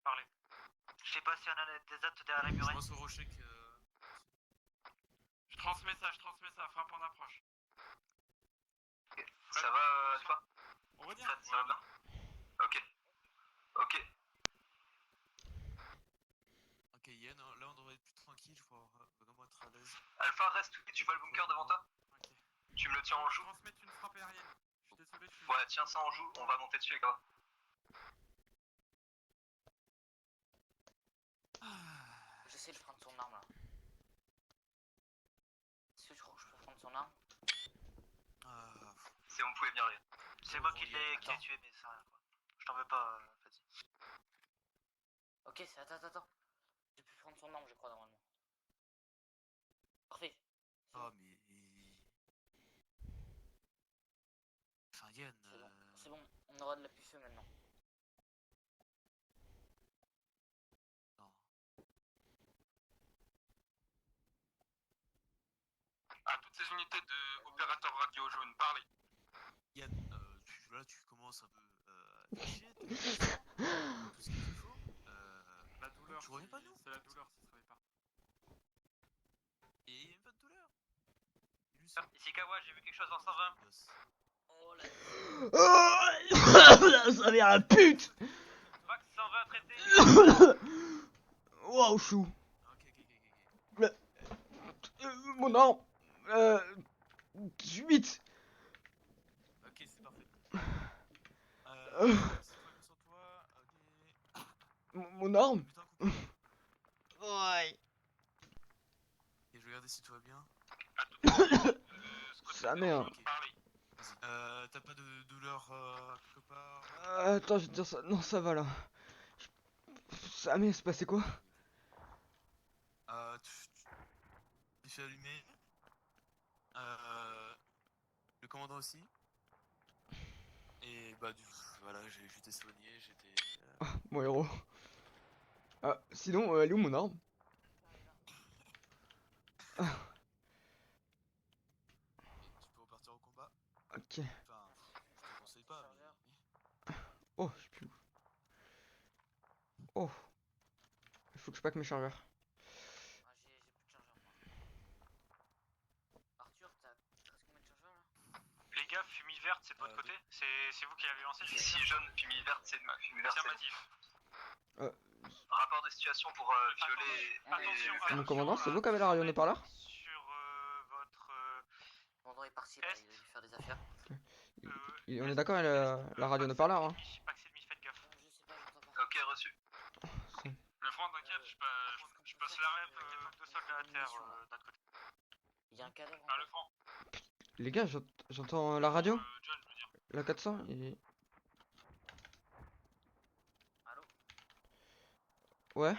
Parlez. Je sais pas s'il y en a des autres derrière les Je murets. vois ce rocher que. Je transmets ça, frappe en approche. Ça va, Alpha? On va dire. Fred, ça va bien? Ok. Ok. Ok, Yann, là on devrait être plus tranquille, je vais vraiment être à l'aise. Alpha, reste tout, tu vois le bunker devant toi? Ok. Tu me le tiens en joue? Transmettre une frappe aérienne. Je suis désolé, je suis. Ouais, tiens ça en joue, on va monter dessus, les gars. J'essaie de prendre son arme là. Est-ce que je crois que je peux prendre son arme? C'est bon, vous pouvez venir, les gars. C'est moi qui l'ai tué, mais c'est rien, quoi. Je t'en veux pas, vas-y. Ok, c'est attends. J'ai pu prendre son arme, je crois, normalement. Parfait. Oh, mais. Enfin, Yann. C'est bon, on aura de la puce maintenant. Non. À toutes les unités de opérateur radio jaune, parlez. Yann, tu commences un peu à chier, tout ce qu'il te faut. La douleur. Tu reviens pas, nous? C'est la douleur, si ça se réveille pas. Et il y a pas de douleur. Ici Kawa, j'ai vu quelque chose dans 120. Oh la Oh, ça vient la pute. Max 120 traité. Waouh, chou. Ok. Mon arme. 18. Ok, c'est parfait. Si toi bien sur toi, ok. Mon arme. Putain, coupé. Ouais. Et je vais regarder si tout va bien. Sa mère. Ok. Vas-y. T'as pas de douleur quelque part? Attends, je vais te dire ça. Non, ça va là. Sa mère, c'est passé quoi? Tu fais allumer. Euh, le commandant aussi. Et bah du coup, voilà, j'étais soigné, j'étais... Mon héros. Ah, sinon, elle est où mon arme? Ah, tu peux repartir au combat. ok. Enfin, je te conseille pas, mais... Oh, je sais plus où. Oh. Il faut que je pack mes chargeurs. Ah, j'ai plus de chargeur moi. Arthur, t'as presque combien de chargeurs là? Les gars, fumée verte, c'est de votre Euh, côté? C'est vous qui l'avez lancé? Si, jaune, fumée verte, c'est de ma fumée verte. Affirmatif. Euh. Rapport de situation pour violet. Attention, Mon commandant, c'est vous qui avez la radio par là? Sur votre. Le commandant est parti là, il a dû faire des affaires. On est d'accord, la radio ne parle hein? Pax ennemi, faites gaffe. Je sais pas, j'entends pas. Ok, reçu. Ça- Le front, t'inquiète, je passe La rep, deux soldats à terre de notre côté. Il y a un cadavre. Ah, le front. Les gars, j'entends la radio? John, je veux dire. La 400 et... Allô? Ouais.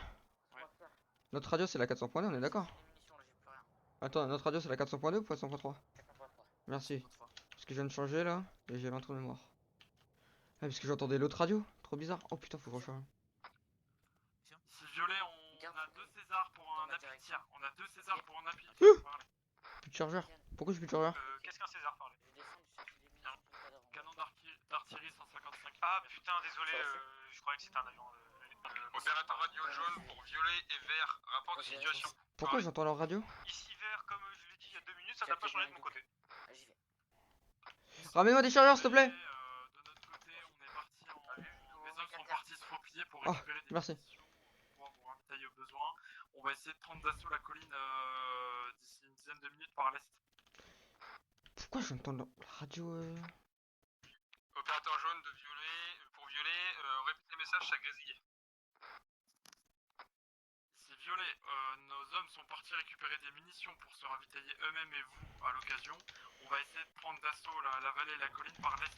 Quoi faire? Notre radio c'est la 400.2, on est d'accord? J'ai des munitions là, j'ai plus rien. Attends, notre radio c'est la 400.2 ou 400.3? 403. Merci. 3. Parce que je viens de changer là, et j'ai un trou de mémoire. Ah, parce que j'entendais l'autre radio? Trop bizarre. Oh putain, faut que je recharge. Si violet, on a 2 Césars pour un appui de tir. On a 2 Césars pour un appui de Ouh. tir. Parlez. Plus de chargeur. Pourquoi j'ai plus de chargeur? Qu'est-ce qu'un César parle? Je vais descendre, je cherche des munitions pour le cadavre. Canon d'artillerie 155. Ah putain, désolé, je croyais que c'était un avion. Opérateur radio jaune pour violet et vert. Rapport de situation. Pourquoi j'entends leur radio? Ici vert, comme je l'ai dit il y a 2 minutes, ça n'a pas changé de mon côté. Ah, j'y vais. Ramène-moi des chargeurs s'il te plaît! De notre côté, on est parti en... Les hommes sont Inter. partis se replier pour Ah, récupérer des merci. munitions pour pouvoir vous ravitailler au besoin. On va essayer de prendre d'assaut la colline d'ici une dizaine de minutes par l'est. Pourquoi j'entends leur radio Opérateur jaune de violet, pour violet, répète les messages, ça grésille. Si violet, nos hommes sont partis récupérer des munitions pour se ravitailler eux-mêmes et vous à l'occasion, on va essayer de prendre d'assaut la vallée et la colline par l'est.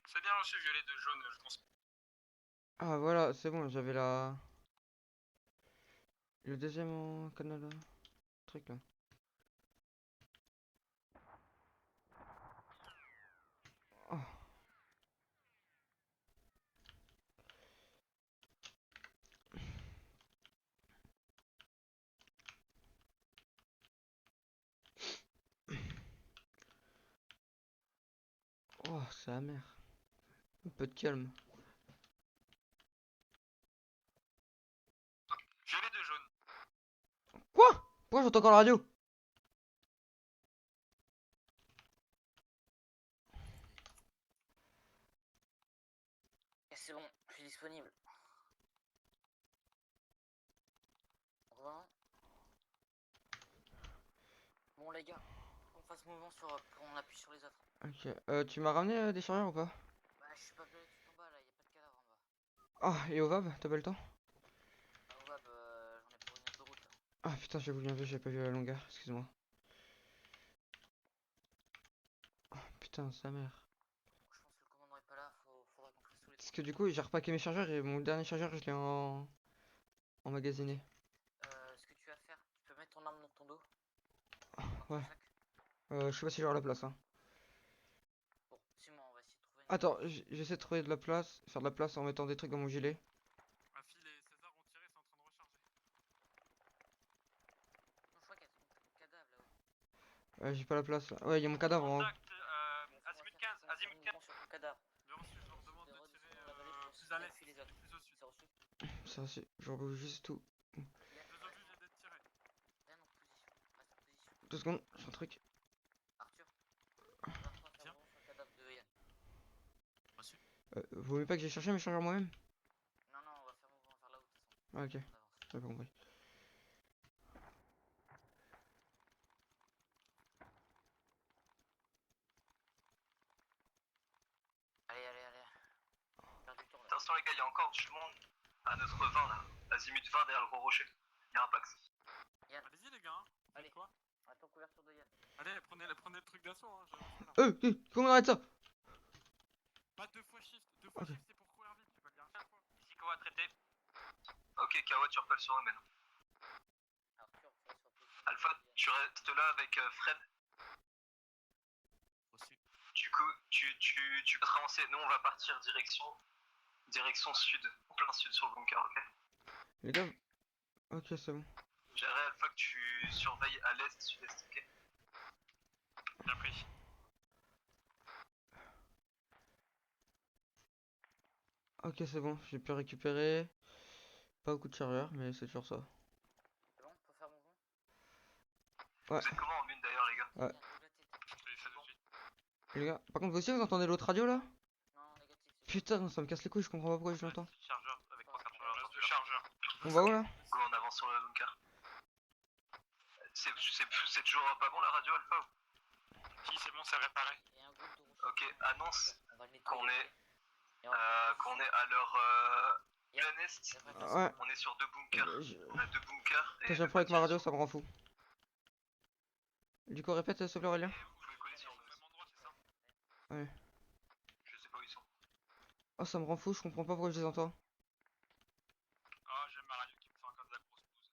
C'est bien reçu violet de jaune, je pense. Ah voilà, c'est bon, j'avais la... Le deuxième en canal... truc là. Oh. Oh, c'est amer. Un peu de calme. Violet de jaune. Quoi? Pourquoi j'entends encore la radio? Et c'est bon, je suis disponible. Revenons. Bon les gars, on fasse mouvement sur... on appuie sur les autres. Ok, tu m'as ramené des chargeurs ou pas? Bah je suis pas violet tout en bas là, y'a pas de cadavre en bas. Ah, et au VAB, t'as pas le temps? Ah ouais, bah j'en ai pour une autoroute là. Ah putain, j'avoue bien vu, j'avais pas vu la longueur, excuse-moi. Oh, putain, sa mère. Je pense que le commandant est pas là, faudra qu'on fasse tous les Parce que du coup, j'ai repacké mes chargeurs et mon dernier chargeur, je l'ai emmagasiné. Ce que tu vas faire, tu peux mettre ton arme dans ton dos. Ouais. Sac. Je sais pas si j'aurai la place, hein. Bon, Simon, on va essayer de trouver une... Attends, j'essaie de trouver de la place, faire de la place en mettant des trucs dans mon gilet. Ma fille et César ont tiré, c'est en train de recharger. Non, je crois qu'il y a ton cadavre là-haut. J'ai pas la place là. Ouais, il y a mon cadavre en haut. Contact, azimut 15, azimut 15. Sur ton cadavre. Bien reçu, je leur demande de De tirer redescendre dans la vallée pour plus à l'est, appuyer les autres. plus au sud. C'est reçu. Ça, c'est. Je rebouge juste tout. Deux obus viennent d'être tirés. Viens en position. Reste en position. 2 secondes, j'ai un truc. Arthur. On va faire mouvement sur le cadavre de Yann. Reçu. Vaut mieux pas que j'ai cherché mes chargeurs moi-même? Non, non, on va faire mouvement vers là-haut de toute façon. Ah, ok, On avance. j'ai pas compris. l'instant, les gars, il y a encore du monde à notre 20 là. Azimut 20 derrière le gros rocher. Il y a un pax. Allez-y les gars, hein. Allez. Quoi? Attends, couverture de Yann. Allez, prenez le truc d'assaut, hein. Je suis là. Comment on arrête ça? Pas 2 fois shift. 2 fois Ok. shift, c'est pour courir vite. Tu vas le dire à chaque fois. Ici, Kawa traité. Ok, Kawa, tu repelles sur eux maintenant. Arthur, tu vas sur tes films. Alpha, tu restes là avec Fred. Reçu. Du coup, tu peux avancer. Nous, on va partir direction sud, plein sud sur le bunker, ok? Les gars. Ok, c'est bon. J'aimerais Alpha que tu surveilles à l'est, sud-est, ok? Bien pris. Ok, c'est bon, j'ai pu récupérer. Pas beaucoup de chargeurs, mais c'est toujours ça. C'est bon, on peut faire mouvement. Ouais. Vous êtes comment en mine d'ailleurs, les gars? Ouais. Yann, double tête. Je te dis ça tout de suite. Les gars, par contre, vous aussi, vous entendez l'autre radio là? Non, négatif. c'est Putain, ça me casse les couilles, je comprends pas pourquoi je l'entends. Chargeur, avec 3 Reste de chargeur. On va où là? Go, on avance sur le bunker. C'est toujours pas bon la radio, Alpha? Si, c'est bon, c'est réparé. Il y a un groupe de rochers. Ok, annonce On va le nettoyer. qu'on est, Et on va qu'on est à leur plein est. Ouais. On est sur 2 bunkers. Je- On a 2 bunkers. Putain, j'ai un problème avec ma radio, ça me rend fou. Du coup, répète, s'il te plaît, Aurélien. Vous pouvez coller sur Au même endroit, c'est ça? Ouais. Je sais pas où ils sont. Oh, ça me rend fou, je comprends pas pourquoi je les entends. Ah, j'aime ma radio qui me fait encore de la grosse bouse.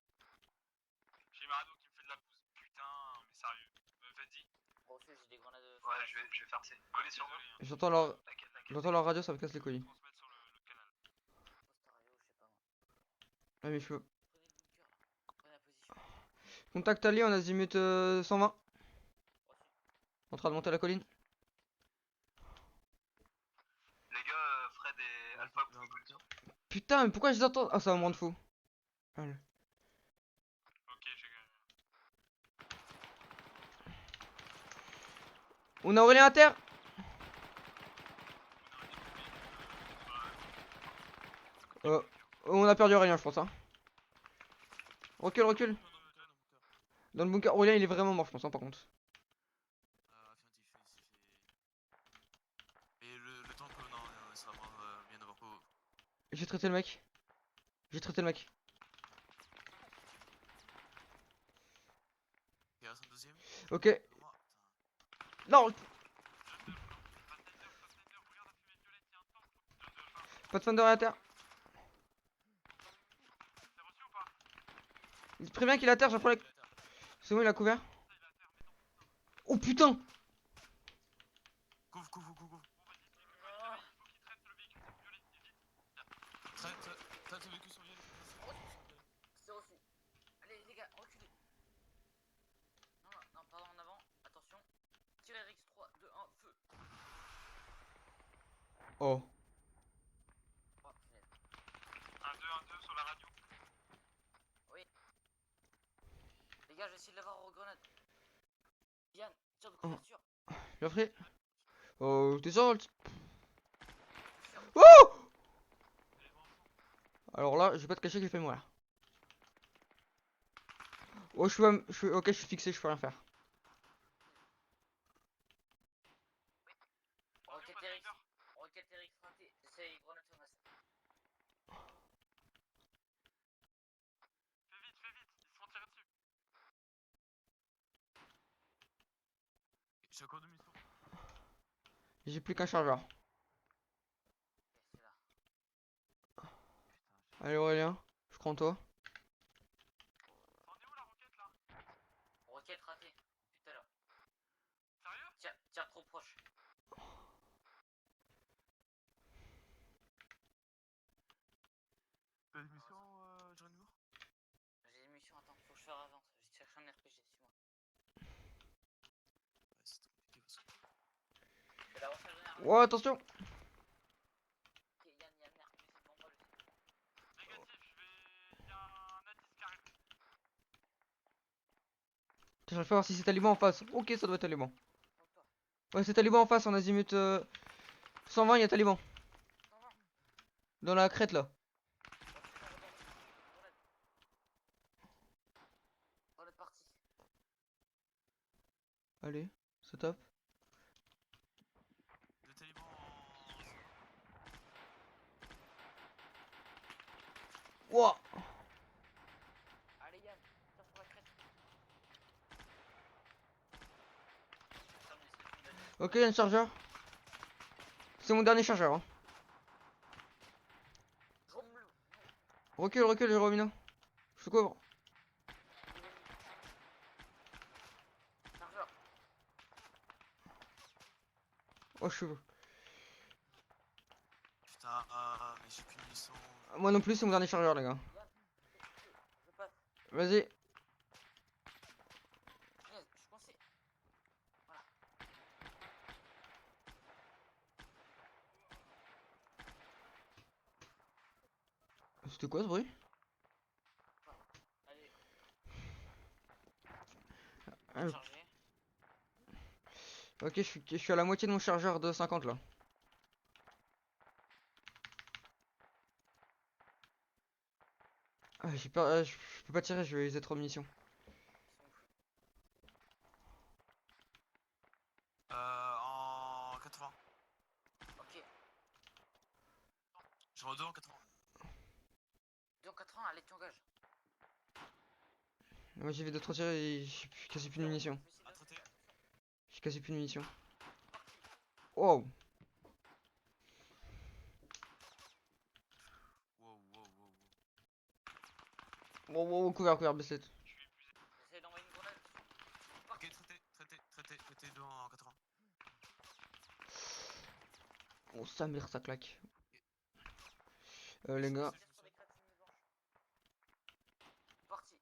J'ai ma radio qui me fait de la bouse. Putain, mais sérieux. Vas-y. Reçu, j'ai des grenades. Ouais, je vais faire C. Coller sur nous. Désolé, hein. J'entends leur... T'inquiète, t'inquiète. J'entends leur radio, ça me casse les couilles. Transmettre sur le canal. Postario, je sais pas moi. Ouais, mais je peux... Prenez le bunker là. Prenez la position. Contact Ali en azimut 120. Reçu. En train de monter la colline. Les gars, Fred et Alpha, vous pouvez coller sur nous. Putain, mais pourquoi je les entends? Ah, ça va me rendre fou. Allez. Ok, j'ai gagné. On a Aurélien à terre. On a perdu Aurélien, je pense. Hein. Recule, recule. Dans le bunker, Aurélien il est vraiment mort, je pense, hein, par contre. Affirmatif. Et le temps que. Non, ça va bien d'avoir pas. J'ai traité le mec. J'ai traité le mec. Il reste un deuxième. Ok. Moi, putain. Non. Pathfinder est à terre. C'est reçu ou pas? Il prévient qu'il est à terre, j'ai un problème. C'est bon, il a couvert. Oh putain. Couvre. Traite le véhicule sur violet. C'est reçu. Allez, les gars, reculez. Non, pardon, en avant. Attention. Tirez RX 3, 2, 1, feu. Oh. Oh, punaise. 1-2 sur la radio. Les gars, j'essaie de l'avoir aux grenades. Yann, tire de couverture. Bien pris. Oh, t'es sûr? Oh. Alors là, je vais pas te cacher qu'il fait mourir. Oh, ok, je suis fixé, je peux rien faire. Rocket RX. Rocket RX raté. J'essaie grenade sur masse. Fais vite, ils se font tirer dessus. J'ai encore demi-tour. J'ai plus qu'un chargeur. Ok, c'est là. Allez Aurélien, je crois en toi. T'en es où la roquette là? Rocket raté. Tout à l'heure. Sérieux? Tire trop proche. T'as des missions, Geronimo? J'ai une mission, attends, faut que je fasse avant. Je cherche un RPG, suis-moi. Ouais, c'est compliqué parce que. Je fais la recherche d'un RPG. Oh, attention. Ok, Yann, il y a un RPG devant moi, je sais. Négatif, il y a un A10 qui arrive. Je vais voir si c'est taliban en face. Ok, ça doit être taliban. Contre toi. Ouais, c'est taliban en face, en azimut 120, il y a taliban. 120. Dans la crête là. Grenade partie. Allez, c'est top. Le taliban. Wouah. Allez Yann, tire sur la crête. Ok, il y a un chargeur. C'est mon dernier chargeur. Hein. Recule, recule, Jérôme. Je te couvre. Chargeur. Oh, je suis. Putain, mais j'ai plus de munitions. Moi non plus, c'est mon dernier chargeur, les gars. Je passe. Vas-y. Yes, je suis coincé. Voilà. C'était quoi ce bruit? Allez. Ah, Chargé. ok, je suis à la moitié de mon chargeur de 50 là. Ah, j'ai peur, je peux pas tirer, je vais user trop de munitions. En 80. Ok. J'en ai 2 en 80. 2 en 80, allez, tu engages. Moi j'ai vu d'autres tirs et j'ai quasi plus de munitions. À traiter. J'ai quasi plus de munitions. Wow. Wow, wow, wow. Wow, wow, couvert, couvert, baisse-le. J'essaie d'envoyer une grenade. Ok, traité 2 en 80. Oh, sa mère, ça claque. Les gars. Tire sur les crêtes semi-blanches. Parti.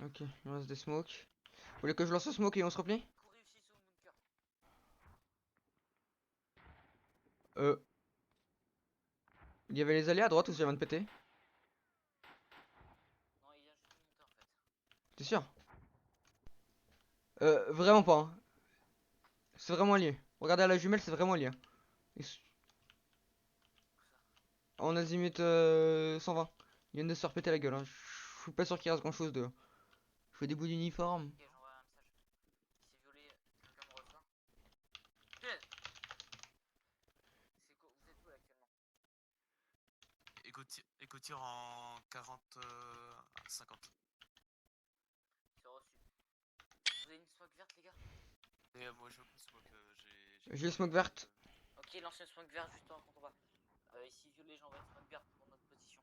Ok, il me reste des smokes. Vous voulez que je lance un smoke et on se replie? Coup réussi sur le bunker. Il y avait les alliés à droite ou ça vient de péter? Non, il vient juste de monter en fait. T'es sûr? Vraiment pas. Hein. C'est vraiment lié. Regardez à la jumelle, c'est vraiment lié. En azimut 120. Ils viennent de se faire péter la gueule. Hein. Je suis pas sûr qu'il reste grand chose de. Je fais des bouts d'uniforme. Ok, j'envoie un message. C'est violé, quelqu'un me reçoit. Putain. C'est quoi? Vous êtes où là actuellement? Éco tir en 40 50. C'est reçu. Vous avez une smoke verte les gars? Et moi je me smoke, J'ai le smoke verte. Ok, lancez une smoke verte juste en contrebas. Ici violet, j'envoie une smoke verte pour notre position.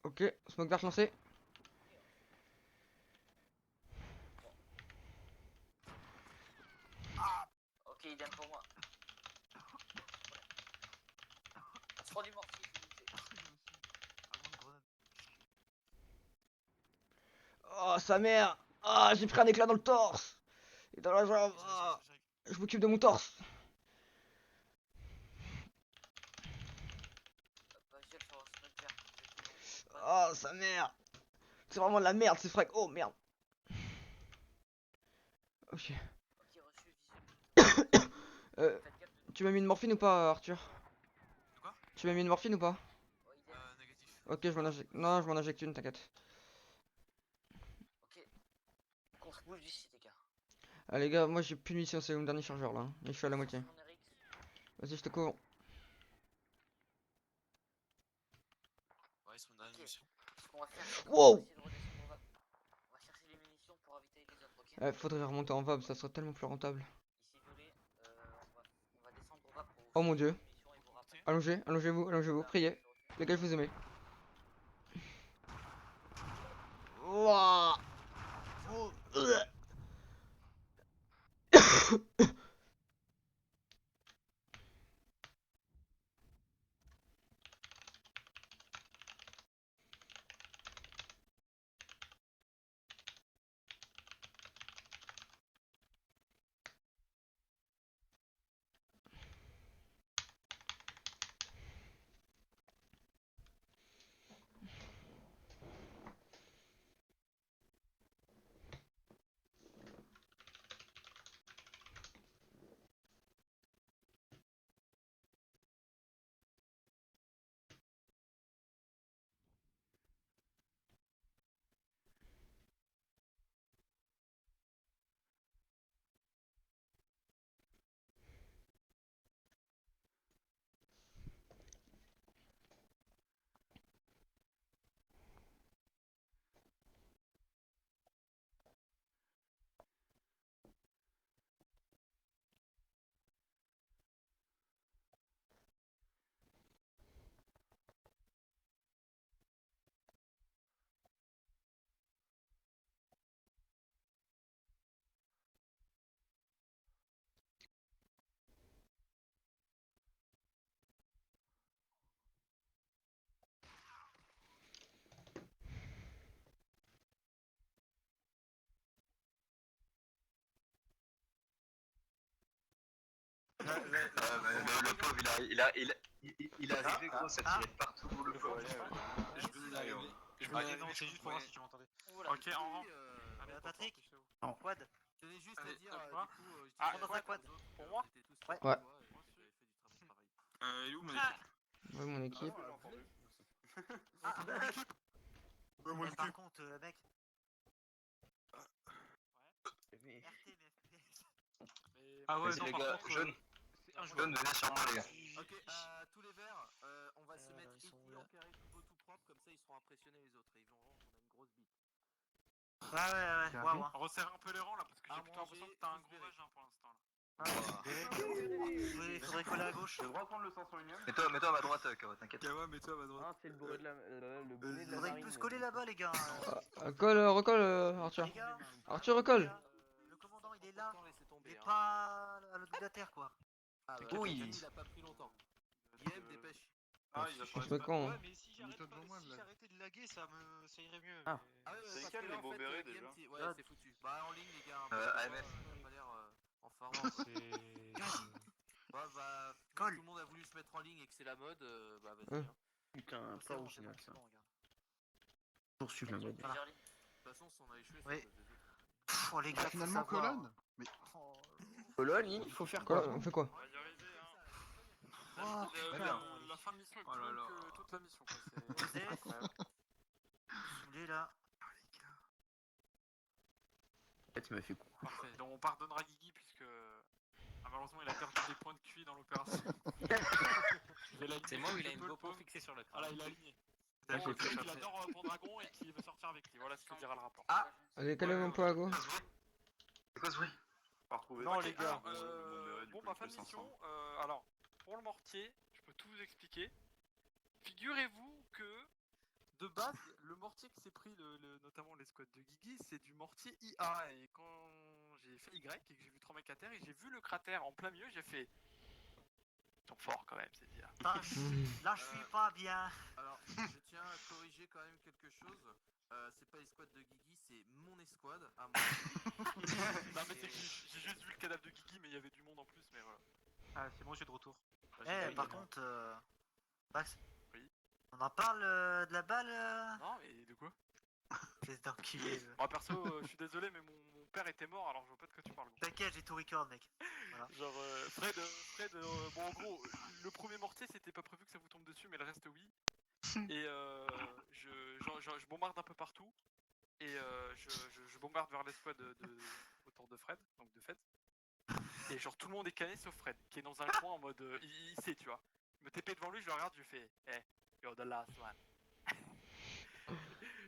Ok, smoke verte lancé. Ok, idem pour moi. Je prends du mortier, s'il vous plaît. Oh, sa mère. Ah, j'ai pris un éclat dans le torse. Et dans la jambe. Ah. Je m'occupe de mon torse. Visuel sur un smoke verte. Oh, sa mère. C'est vraiment de la merde, ces frags. Oh, merde. Ok. Ok, reçu, visuel. Faites gaffe de... Tu m'as mis une morphine ou pas, Arthur? De quoi? Tu m'as mis une morphine ou pas? Ouais, idem. Négatif. Ok, je m'en injecte. Non, je m'en injecte une, t'inquiète. Ok. Qu'on se bouge d'ici, les gars. Ah, les gars, moi j'ai plus de mission, c'est mon dernier chargeur là. Hein. Et je suis à la moitié. Mon RX. Vas-y, je te couvre. Ouais, ils sont dans la Ok. munition. Ce qu'on va faire, c'est qu'on Wow. va essayer de redescendre au VAP. On va chercher les munitions pour éviter les autres, ok? Faudrait remonter en VAB, ça serait tellement plus rentable. Ici violet, on va descendre au VAP pour vous Oh mon chercher dieu. les munitions et vous rappeler. Allongez, allongez-vous, allongez-vous, priez. Les gars, je vous aimais. Ouah. Le pauvre, il est arrivé, gros, ça tirait de partout, le pauvre. Je venais d'arriver. Non, c'est juste pour voir si tu m'entendais. Ok, en rang. Allez, Patrick, En quad. Je tenais juste Allez, à dire, quoi du coup, Ah, prends dans un quad. Pour moi Ouais. Ouais. Et où mon Ah. équipe Ouais, mon équipe. Par contre, mec. Ah ouais, Vas-y, non, les par gars, contre, jaune. c'est un Jaune, venez sur moi, les gars. Ok, tous les verts, on va se mettre ils sont ici là. en carré tout beau tout propre, comme ça ils seront impressionnés les autres et ils verront qu'on a une grosse bite. Ouais, waouh. On resserre un peu les rangs là parce que j'ai À plutôt l'impression que manger, t'as un tous gros verrés. vagin pour l'instant là. Il faudrait coller à gauche. J'ai le droit de prendre le 501ème. Mets-toi à ma droite, Kawa, t'inquiète. Kawa, mets-toi à ma droite. c'est le bonnet de le bonnet de la Faudrait marine. plus coller là-bas, les gars. Recolle, Arthur. Les gars, Arthur, recolle. le commandant il est là. Laissez tomber, Il est pas à l'autre bout de la terre, quoi. Ah bah, Oui. Camille, il a pas pris longtemps. Guillaume, dépêche. Ah, il a Je fais quand hein. mais si j'arrêtais de laguer, ça irait mieux. Ah. Ah ouais, C'est parce quel, que les là, en beaux fait, bérets, Guillaume, déjà ouais, c'est foutu. Bah, en ligne, les gars. AMF. Il a pas l'air en forme. Bah, Colle. tout le monde a voulu se mettre en ligne et que c'est la mode, bah vas-y. Hein. Hein. Putain, C'est pas bon, original c'est ça. bon, regarde. Poursuivre la mode. Voilà. De toute façon, si on a échoué, Oui. c'est les autres. Oh, les gars, Finalement, faut savoir. colonne. Mais Colonne, il faut faire Quoi, quoi on fait quoi? On va y arriver hein. Oh, La fin de mission est Oh plus là longue là. que toute la mission quoi. Posez. C'est incroyable. Saoulé là. Tu m'as fait coup. Parfait. Donc on pardonnera Guigui puisque malheureusement il a perdu des points de QI dans l'opération. C'est moi où il a une GoPro fixée sur le crâne. Voilà, il a aligné. Ah, j'ai C'est fait qu'il adore Pendragon et qu'il veut sortir avec lui. Voilà ce que dira le rapport. Allez, calez un peu à gauche. C'est quoi ce bruit? Pas retrouvé. Non Ok, les gars, alors, bon, béret, du bon coup, ma il fin de fait mission, 500. alors pour le mortier, je peux tout vous expliquer. Figurez-vous que de base, le mortier qui s'est pris, notamment les squads de Guigui, c'est du mortier IA. Et quand j'ai fait Y et que j'ai vu 3 mecs à terre et que j'ai vu le cratère en plein milieu, j'ai fait... Ils sont forts quand même, c'est dire. Là, je suis pas bien. Alors, je tiens à corriger quand même quelque chose. C'est pas l'escouade de Guigui, c'est mon escouade à moi. Non mais c'est que j'ai juste vu le cadavre de Guigui, mais il y avait du monde en plus, mais voilà. Ah, c'est bon, je suis de retour. Bah, j'ai pas Par eu, non. contre, Max, Oui. on en parle de la balle Non mais de quoi? C'est d'enculé. Moi perso, je suis désolé, mais mon père était mort, alors je vois pas de quoi tu parles. Gros. T'inquiète, j'ai tout record, mec. Genre, Fred, bon en gros, le premier mortier c'était pas prévu que ça vous tombe dessus, mais le reste oui. Et je bombarde un peu partout. Et je bombarde vers l'escouade autour de Fred, donc de Fed. Et genre tout le monde est canné sauf Fred, qui est dans un coin en mode. Il sait, tu vois. Il me TP devant lui, je le regarde, je lui fais hey, you're the last one.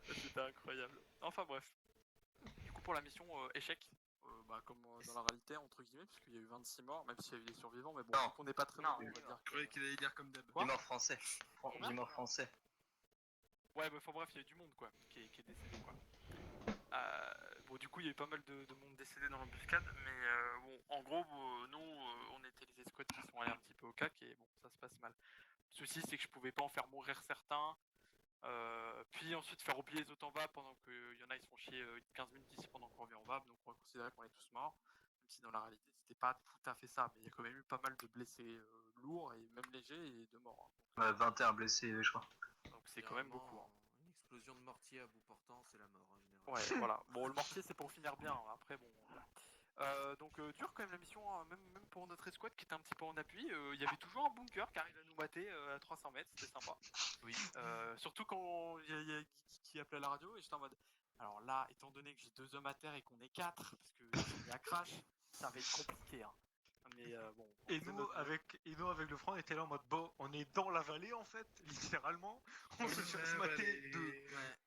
C'était incroyable. Enfin bref. Du coup, pour la mission échec, comme dans la réalité, entre guillemets, puisqu'il y a eu 26 morts, même s'il y a eu des survivants, mais bon, Non. on n'est pas très loin, on va dire. Je croyais qu'il allait dire comme d'hab. Quoi? mort français. Mort français. Ouais, mais enfin bref, il y a eu du monde quoi, qui est décédé quoi. Bon, du coup, il y a eu pas mal de monde décédé dans l'embuscade, mais bon, en gros, nous, on était les escouades qui sont allés un petit peu au cac et bon, ça se passe mal. Le souci, c'est que je pouvais pas en faire mourir certains, puis ensuite faire oublier les autres en VAB pendant qu'il y en a, ils se font chier 15 minutes ici pendant qu'on revient en VAB, donc on va considérer qu'on est tous morts, même si dans la réalité, c'était pas tout à fait ça, mais il y a quand même eu pas mal de blessés lourds et même légers et de morts. Hein. 21 blessés, je crois. Donc c'est quand même beaucoup. Hein. Une explosion de mortier à bout portant, c'est la mort en général. Ouais, voilà. Bon, le mortier, c'est pour finir bien. Hein. Après, bon. Voilà. Donc, dur quand même la mission, hein. Même pour notre escouade qui était un petit peu en appui. Il y avait toujours un bunker qui arrive à nous mater à 300 mètres. C'était sympa. Oui. Surtout quand il y a Guigui qui appelait à la radio et j'étais en mode. Alors là, étant donné que j'ai 2 hommes à terre et qu'on est 4, parce que j'ai mis à crash, ça va être compliqué. Hein. Mais bon. Et nous, avec le front, on était là en mode bon, on est dans la vallée en fait, littéralement. On se fait se mater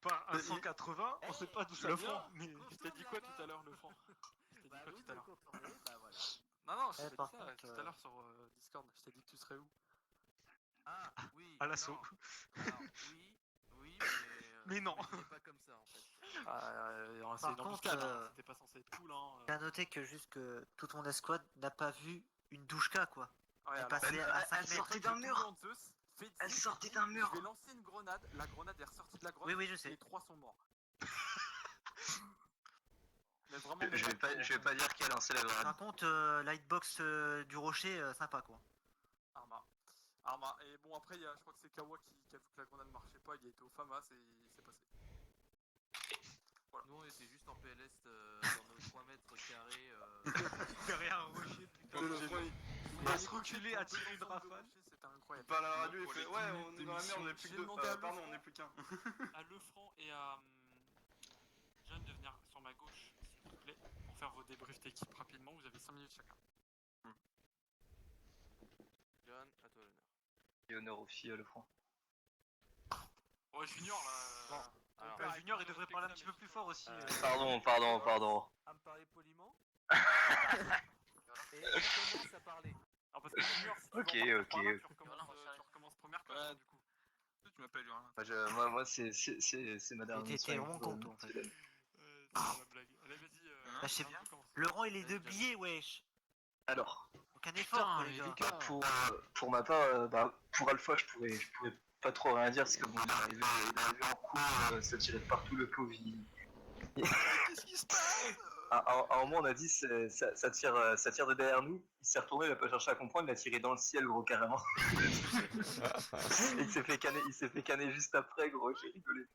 par un 180, on sait pas d'où ça Le vient, front. mais. Je t'ai dit quoi tout à l'heure, le front? Je t'ai dit quoi oui, tout à l'heure? bah voilà. Non, je t'ai dit par ça contre, tout à l'heure sur Discord. Je t'ai dit que tu serais où? Ah, oui. À l'assaut. non. Alors, oui, Mais non. C'est pas comme ça en fait. C'est Par une contre, embuscade, hein. C'était pas censé être cool. Hein. J'ai à noter que juste que toute mon escouade n'a pas vu une douchka quoi. Ouais, Elle alors, passait à 5 elle mètres. sortait d'un mur. Elle sortait d'un mur. Je vais lancer une grenade. La grenade est ressortie de la grenade. Oui, je Et sais. les 3 sont morts. Mais vraiment, Je vais pas dire quelle, hein, c'est la vraie. Par contre, la hitbox du rocher, sympa quoi. Arma. Et bon, après, je crois que c'est Kawa qui a vu que la grenade marchait pas, il a été au FAMAS et il s'est passé. Voilà. Nous on était juste en PLS dans nos 3 mètres carrés. Derrière un rocher, putain. Il va se reculer à tirer une rafale. C'était incroyable. Par la radio, il fait ouais, on est dans la merde, on est plus que deux. Pardon, on est plus qu'un. À Lefranc et à John de venir sur ma gauche, s'il vous plaît, pour faire vos débriefs d'équipe rapidement. Vous avez 5 minutes chacun. John, à toi l'honneur. Et honneur aussi le franc. Ouais, Junior là. Alors, Junior, il devrait parler un petit peu plus fort aussi. Pardon. À me parler poliment. Et il commence à parler. Alors parce que Junior, si tu Ok. veux en parler, tu recommences première classe du coup. Tu m'appelles Urlin. Moi c'est ma dernière T'es mission. vraiment con. C'est la blague. Allez, vas-y. Là, je sais bien. on commence. Laurent, il est de billets, wesh. Alors, Aucun effort, quoi, les gars. pour ma part, pour Alpha, je pourrais pas trop rien dire, parce que bon, il est arrivé en cours, ça tirait de partout le pauvre. Qu'est-ce qui se passe? À un moment, on a dit ça tire de derrière nous. Il s'est retourné, il a pas cherché à comprendre, il a tiré dans le ciel, gros, carrément. Et il s'est fait canner juste après, gros, j'ai rigolé.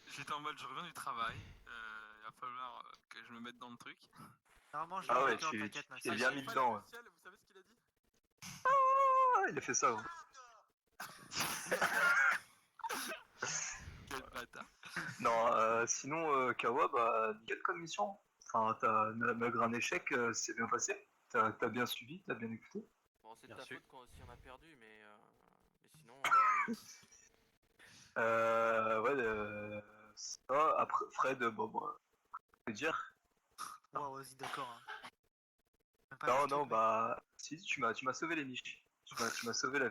J'étais en mode, je reviens du travail. Il va falloir que je me mette dans le truc. Normalement, je Ah ouais, vais tu t'inquiète, Max. t'es bien mis dedans. Ouais. Vous savez ce qu'il a dit? Ah, il a fait ça, gros. Quel bâtard. Non, sinon, Kawa, nickel comme mission. Enfin, malgré un échec, c'est bien passé. T'as bien suivi, t'as bien écouté. Bon, c'est de ta Merci. faute si on a perdu, mais sinon. Ça, après, Fred, je peux dire. Ouais, vas-y, d'accord. Hein. Même pas Non, le non, truc, si, tu m'as sauvé les miches. Tu m'as sauvé la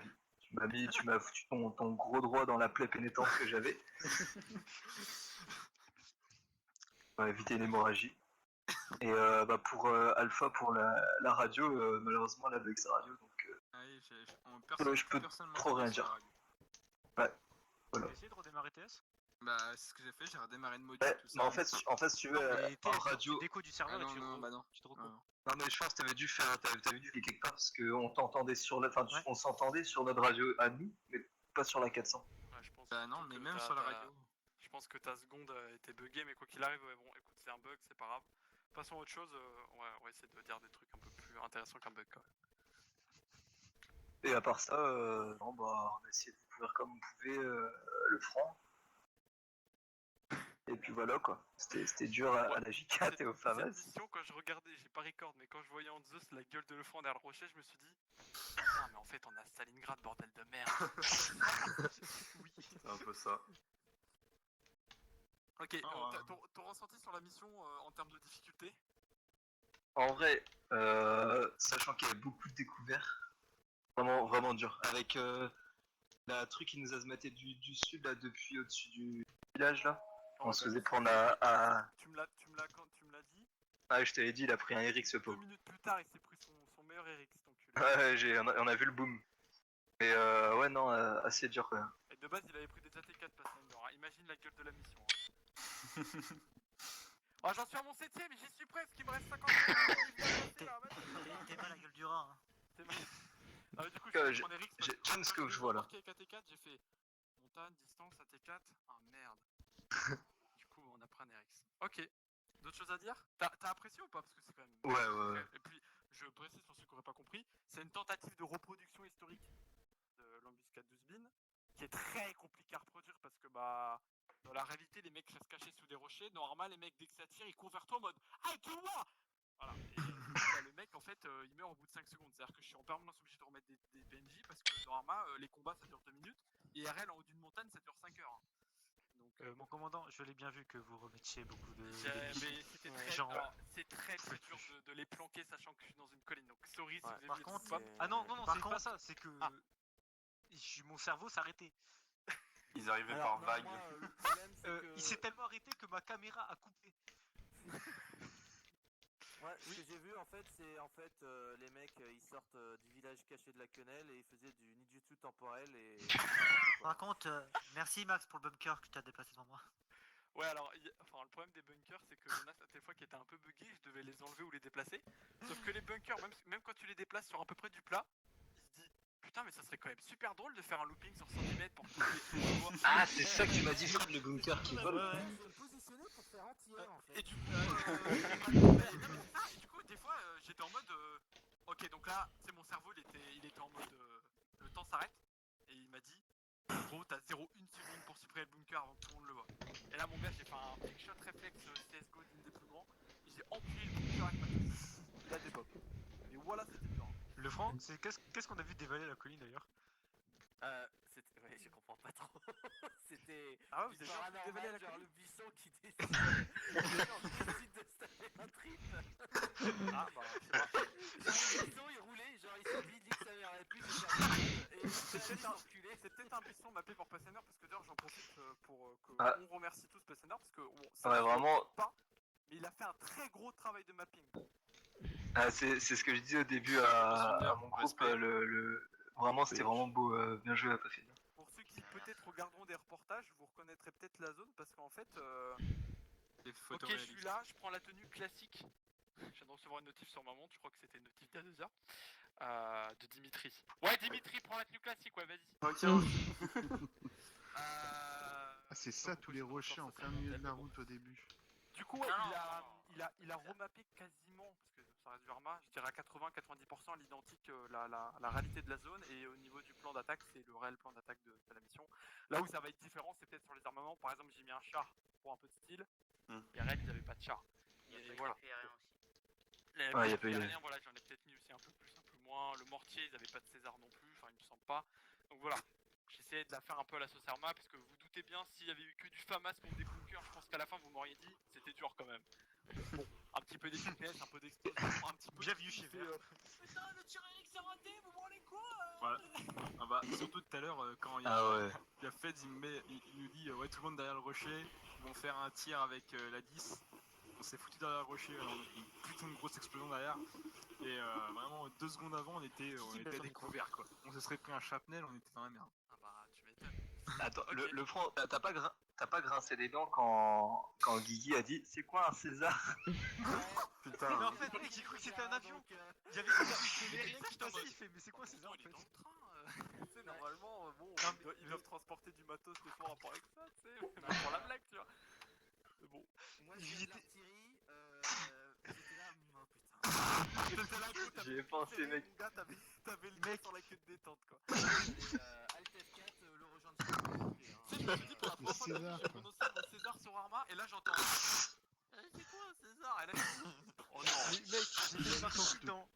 vie. Tu m'as foutu ton gros droit dans la plaie pénétrante que j'avais. On a évité une hémorragie. Et pour Alpha, pour la radio, malheureusement, elle a bug sa radio, donc je peux trop rien dire. Ouais, voilà. T'as essayé de redémarrer TS? Bah, c'est ce que j'ai fait, j'ai redémarré le module. Ouais, tout mais ça. en fait, si tu veux, en radio. Déco du serveur et tu te recoupes. Non, mais je pense que t'avais dû cliquer quelque part parce qu'on t'entendait sur on s'entendait sur notre radio à nous, mais pas sur la 400. Ouais, je pense Bah non, que mais même sur la radio. Je pense que ta seconde a été buggée, mais quoi qu'il arrive, ouais, bon, écoute, c'est un bug, c'est pas grave. Passons à autre chose, on va essayer de dire des trucs un peu plus intéressants qu'un bug quand même. Et à part ça, on a essayé de couvrir comme on pouvait le franc. Et puis voilà quoi, c'était dur à la J4 et au FAMAS. Cette mission, quand je regardais, j'ai pas record, mais quand je voyais en Zeus la gueule de Lefranc derrière le rocher, je me suis dit putain, mais en fait, on a Stalingrad, bordel de merde. Oui, c'est un peu ça. Ok, ton ressenti sur la mission en termes de difficulté? En vrai, sachant qu'il y avait beaucoup de découvertes, vraiment dur. Avec la truc qui nous a maté du sud là, depuis au-dessus du village là. On se faisait prendre à... Tu me l'as dit. Ah, je t'avais dit, il a pris un Eric ce 2 pauvre. minutes plus tard, il s'est pris son meilleur Eric, cet enculé. Ouais, on a vu le boom. Mais ouais, non, assez dur quand même. Et de base, il avait pris des AT4 pas hein. Imagine la gueule de la mission. Hein. Oh, j'en suis à mon 7ème, j'y suis presque, il me reste 50 minutes. T'es pas la gueule du rat. Hein. Ah, du coup, je prends Eric. J'aime ce que je vois là. Avec AT4, j'ai fait montagne, distance, AT4. Ah merde. Du coup, on a pris un RX. Ok. D'autres choses à dire? T'as apprécié ou pas? Parce que c'est quand même. Ouais. Et puis, je précise pour ceux qui n'auraient pas compris, c'est une tentative de reproduction historique de l'embuscade d'Uzbin, qui est très compliquée à reproduire parce que, dans la réalité, les mecs restent cachés sous des rochers. Normal, les mecs, dès que ça tire, ils courent vers toi en mode ah, tue-moi! Voilà. Et le mec, en fait, il meurt au bout de 5 secondes. C'est-à-dire que je suis en permanence obligé de remettre des PNJ parce que dans Arma, les combats ça dure 2 minutes. Et RL en haut d'une montagne, ça dure 5 heures. Donc, mon commandant, je l'ai bien vu que vous remettiez beaucoup de. Mais c'était c'est très dur de les planquer sachant que je suis dans une colline. Donc, sorry si vous avez Par vu contre, pop. Ah non, c'est pas ça, c'est que. Mon cerveau s'arrêtait. Ils arrivaient par vague. Il s'est tellement arrêté que ma caméra a coupé. Ouais, ce que j'ai vu en fait, c'est les mecs ils sortent du village caché de la quenelle et ils faisaient du ninjutsu temporel et. Par contre, merci Max pour le bunker que tu as déplacé devant moi. Ouais, alors, enfin, le problème des bunkers, c'est que y en a des fois qui étaient un peu buggés, je devais les enlever ou les déplacer. Sauf que les bunkers, même quand tu les déplaces sur à peu près du plat, il se dit putain, mais ça serait quand même super drôle de faire un looping sur 110 mètres pour toucher tout le bois. Ah, c'est ça que tu m'as dit, Fred, le bunker qui vole. Je vais me positionner pour faire anti-air en fait. Et du coup, des fois, j'étais en mode ok, donc là, c'est mon cerveau, il était en mode le temps s'arrête. Et il m'a dit en gros, t'as 0,1 seconde pour supprimer le bunker avant que tout le monde le voit. Et là, mon gars, j'ai fait un big shot réflexe CSGO d'une des plus grands. Et j'ai empilé le bunker avec ma touche. Il a des bops. Et voilà, c'était dur. Le franc, qu'est-ce qu'on a vu dévaler la colline d'ailleurs? C'était... Ouais, je comprends pas trop. C'était... Ah ouais, du vous avez paranormal, dévalé la genre colline. le buisson qui décide... on décide de se taper un trip. Ah bah, je sais pas. Le buisson, il roulait, genre il s'est dit que ça m'irait plus, et C'est peut-être un buisson mappé pour Passener, parce que d'ailleurs, j'en profite pour qu'on remercie tous Passener, parce que Ouais, vraiment. Pas, mais il a fait un très gros travail de mapping. Ah, c'est ce que je disais au début à mon groupe. Vraiment, c'était vraiment beau. Bien joué à Passener. Pour ceux qui peut-être regarderont des reportages, vous reconnaîtrez peut-être la zone, parce qu'en fait... Ok, je suis là, je prends la tenue classique. Je viens de recevoir une notif sur ma montre, je crois que c'était une notif d'il y a 2 heures. De Dimitri. Ouais, Dimitri, prends la tenue classique, ouais, vas-y. Ok, Ah, c'est ça, tous les rochers en plein milieu de la route au début. Du coup, ouais, il a remappé quasiment, parce que ça reste du Arma, je dirais à 80-90% à l'identique la réalité de la zone, et au niveau du plan d'attaque, c'est le réel plan d'attaque de la mission. Là où ça va être différent, c'est peut-être sur les armements. Par exemple, j'ai mis un char pour un peu de style, et réel, ils n'avaient pas de char. Et voilà. Ouais, y a pas eu. Voilà, j'en ai peut-être mis aussi un peu plus, un peu moins. Le mortier, ils n'avaient pas de César non plus, enfin, il me semble pas. Donc voilà. J'essayais de la faire un peu à la sauce Arma, parce que vous doutez bien, s'il y avait eu que du FAMAS contre des bunkers, je pense qu'à la fin vous m'auriez dit, c'était dur quand même. Bon, un petit peu d'efficacité, un peu d'explosion, un petit peu... Bien vu chez Vert. Putain, le tir à s'est raté, vous branlez quoi Voilà. Ah bah, surtout tout à l'heure, quand il y a Feds, il nous dit ouais, tout le monde derrière le rocher, ils vont faire un tir avec la 10. On s'est foutu derrière le rocher, une putain de grosse explosion derrière. Et vraiment, 2 secondes avant, on était à découvert quoi. On se serait pris un chapnel, on était dans la merde. Ah bah, tu m'étonnes. Attends, le franc, t'as pas grincé les dents quand Guigui a dit c'est quoi un César? Putain. Mais en fait, mec, j'ai cru que c'était un avion. Il y avait rien qui passait, il fait, mais c'est quoi César en fait? Tu sais, normalement, bon, ils doivent transporter du matos des fois en rapport avec ça, tu sais, pour la blague, tu vois. Mais bon. Moi, je viens de l'artillerie, j'étais là, oh putain. J'y ai pensé, mec. Mon gars, t'avais le mec sur la queue de détente, quoi. Et Alt F4, le rejoindre sur le côté, hein. Tu sais, je me suis dit pour la première fois, j'ai prononcé mon César sur Arma, et là j'entends... c'est quoi un César? Et là, oh non. Mais mec, c'est un soutien.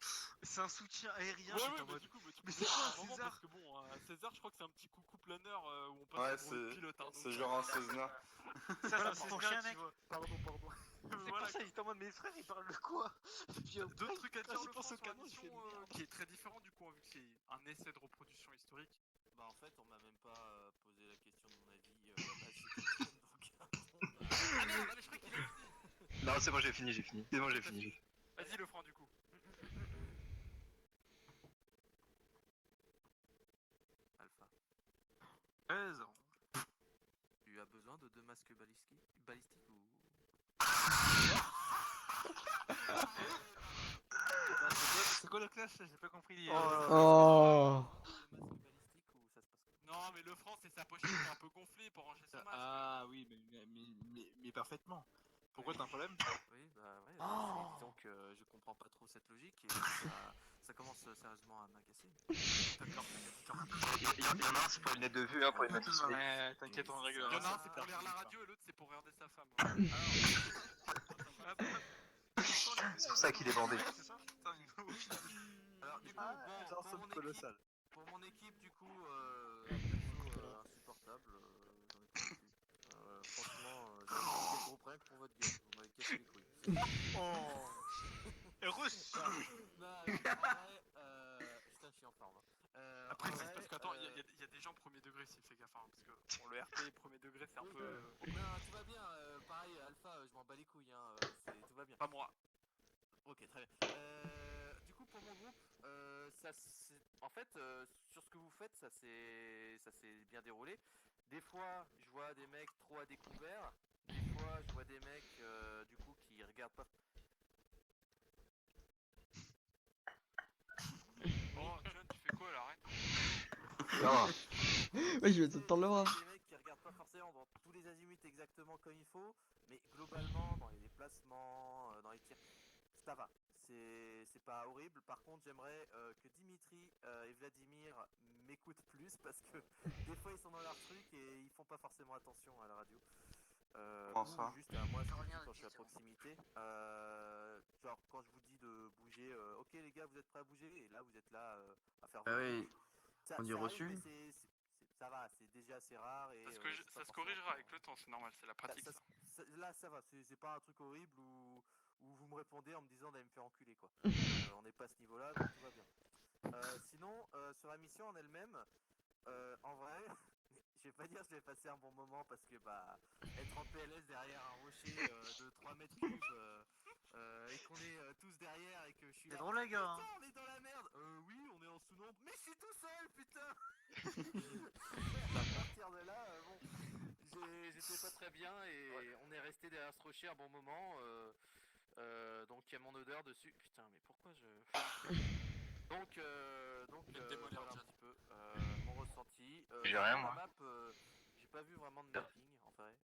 C'est un soutien aérien. Ouais, en mode... du coup, mais c'est quoi un César? César? Parce que bon, César, je crois que c'est un petit coucou planeur où on passe le pilote. Hein, c'est genre un César. Ça, c'est ton chien, mec. Pardon. C'est pour ça, j'étais en mode, mais frère, il parle de quoi? Deux trucs à dire, le pense France au sur la canon, mission, qui est très différent du coup, vu que c'est un essai de reproduction historique. Bah en fait, on m'a même pas posé la question de mon avis donc... Ah merde, mais je crois qu'il est fini. Non, c'est bon, j'ai fini. C'est bon, j'ai fini. Vas-y, le franc du coup. Alpha. 13 ans. Tu as besoin de 2 masques balistiques ou... C'est quoi le clash? J'ai pas compris. Oh. Masque balistique ou ça se passe comme... Non, mais le franc, c'est sa pochette qui est un peu gonflée pour ranger son masque. Ah oui, mais parfaitement. Pourquoi t'as un problème? Oui, bah ouais, disons que je comprends pas trop cette logique et ça commence sérieusement à m'agacer. D'accord. Il y en a un, c'est pour une lettre de vue, hein, pour une lettre de Ouais, t'inquiète, on règle. Il y en a un, c'est pour lire la radio et l'autre, c'est pour regarder sa femme. C'est pour ça qu'il est bandé. C'est ça? Alors du coup, pour mon équipe, du coup, insupportable, j'en ai pas plus. Franchement, j'ai des gros problèmes pour votre gueule, vous m'avez cassé les couilles. Oh. Heureux. Non, en vrai, je suis en forme. Après, c'est parce qu'attends, il y a des gens premier degré, s'il fait gaffe, hein, parce que pour le RP premier degré, c'est un peu. Non, tout va bien, pareil, Alpha, je m'en bats les couilles, hein, tout va bien. Pas moi. Ok, très bien. Du coup, pour mon groupe, en fait, sur ce que vous faites, ça s'est bien déroulé. Des fois, je vois des mecs trop à découvert. Des je vois des mecs du coup qui regardent pas. Oh, John, tu fais quoi là? Arrête. Ouais, je vais te tendre le bras. Des mecs qui regardent pas forcément dans tous les azimuts exactement comme il faut, mais globalement dans les déplacements, dans les tirs, ça va. C'est pas horrible. Par contre, j'aimerais que Dimitri et Vladimir m'écoutent plus parce que des fois ils sont dans leur truc et ils font pas forcément attention à la radio. Comment Ou ça juste à moi quand je suis à proximité. Genre quand je vous dis de bouger, ok les gars vous êtes prêts à bouger et là vous êtes là à faire Ah vos oui, trucs. Ça on dit arrive, reçu. mais ça va, c'est déjà assez rare et Ça se, c'est pas ça se forcément corrigera pour- avec le temps, c'est normal, c'est la pratique. Là, ça. là ça va, c'est pas un truc horrible où vous me répondez en me disant d'aller me faire enculer quoi. On n'est pas à ce niveau-là donc tout va bien. Sinon sur la mission en elle-même, en vrai, je vais pas dire que je vais passer un bon moment parce que bah être en PLS derrière un rocher de 3 mètres cubes et qu'on est tous derrière et que je suis C'est là. drôle, les gars, hein. Putain, on est dans la merde. Oui, on est en sous-nombre, mais je suis tout seul, putain. À partir de là, bon, j'étais pas très bien et on est resté derrière ce rocher un bon moment. Donc il y a mon odeur dessus. Putain, mais pourquoi je. Donc démolir voilà un John. petit peu mon ressenti. J'ai rien, Sur moi. La map, j'ai pas vu vraiment de mapping en vrai.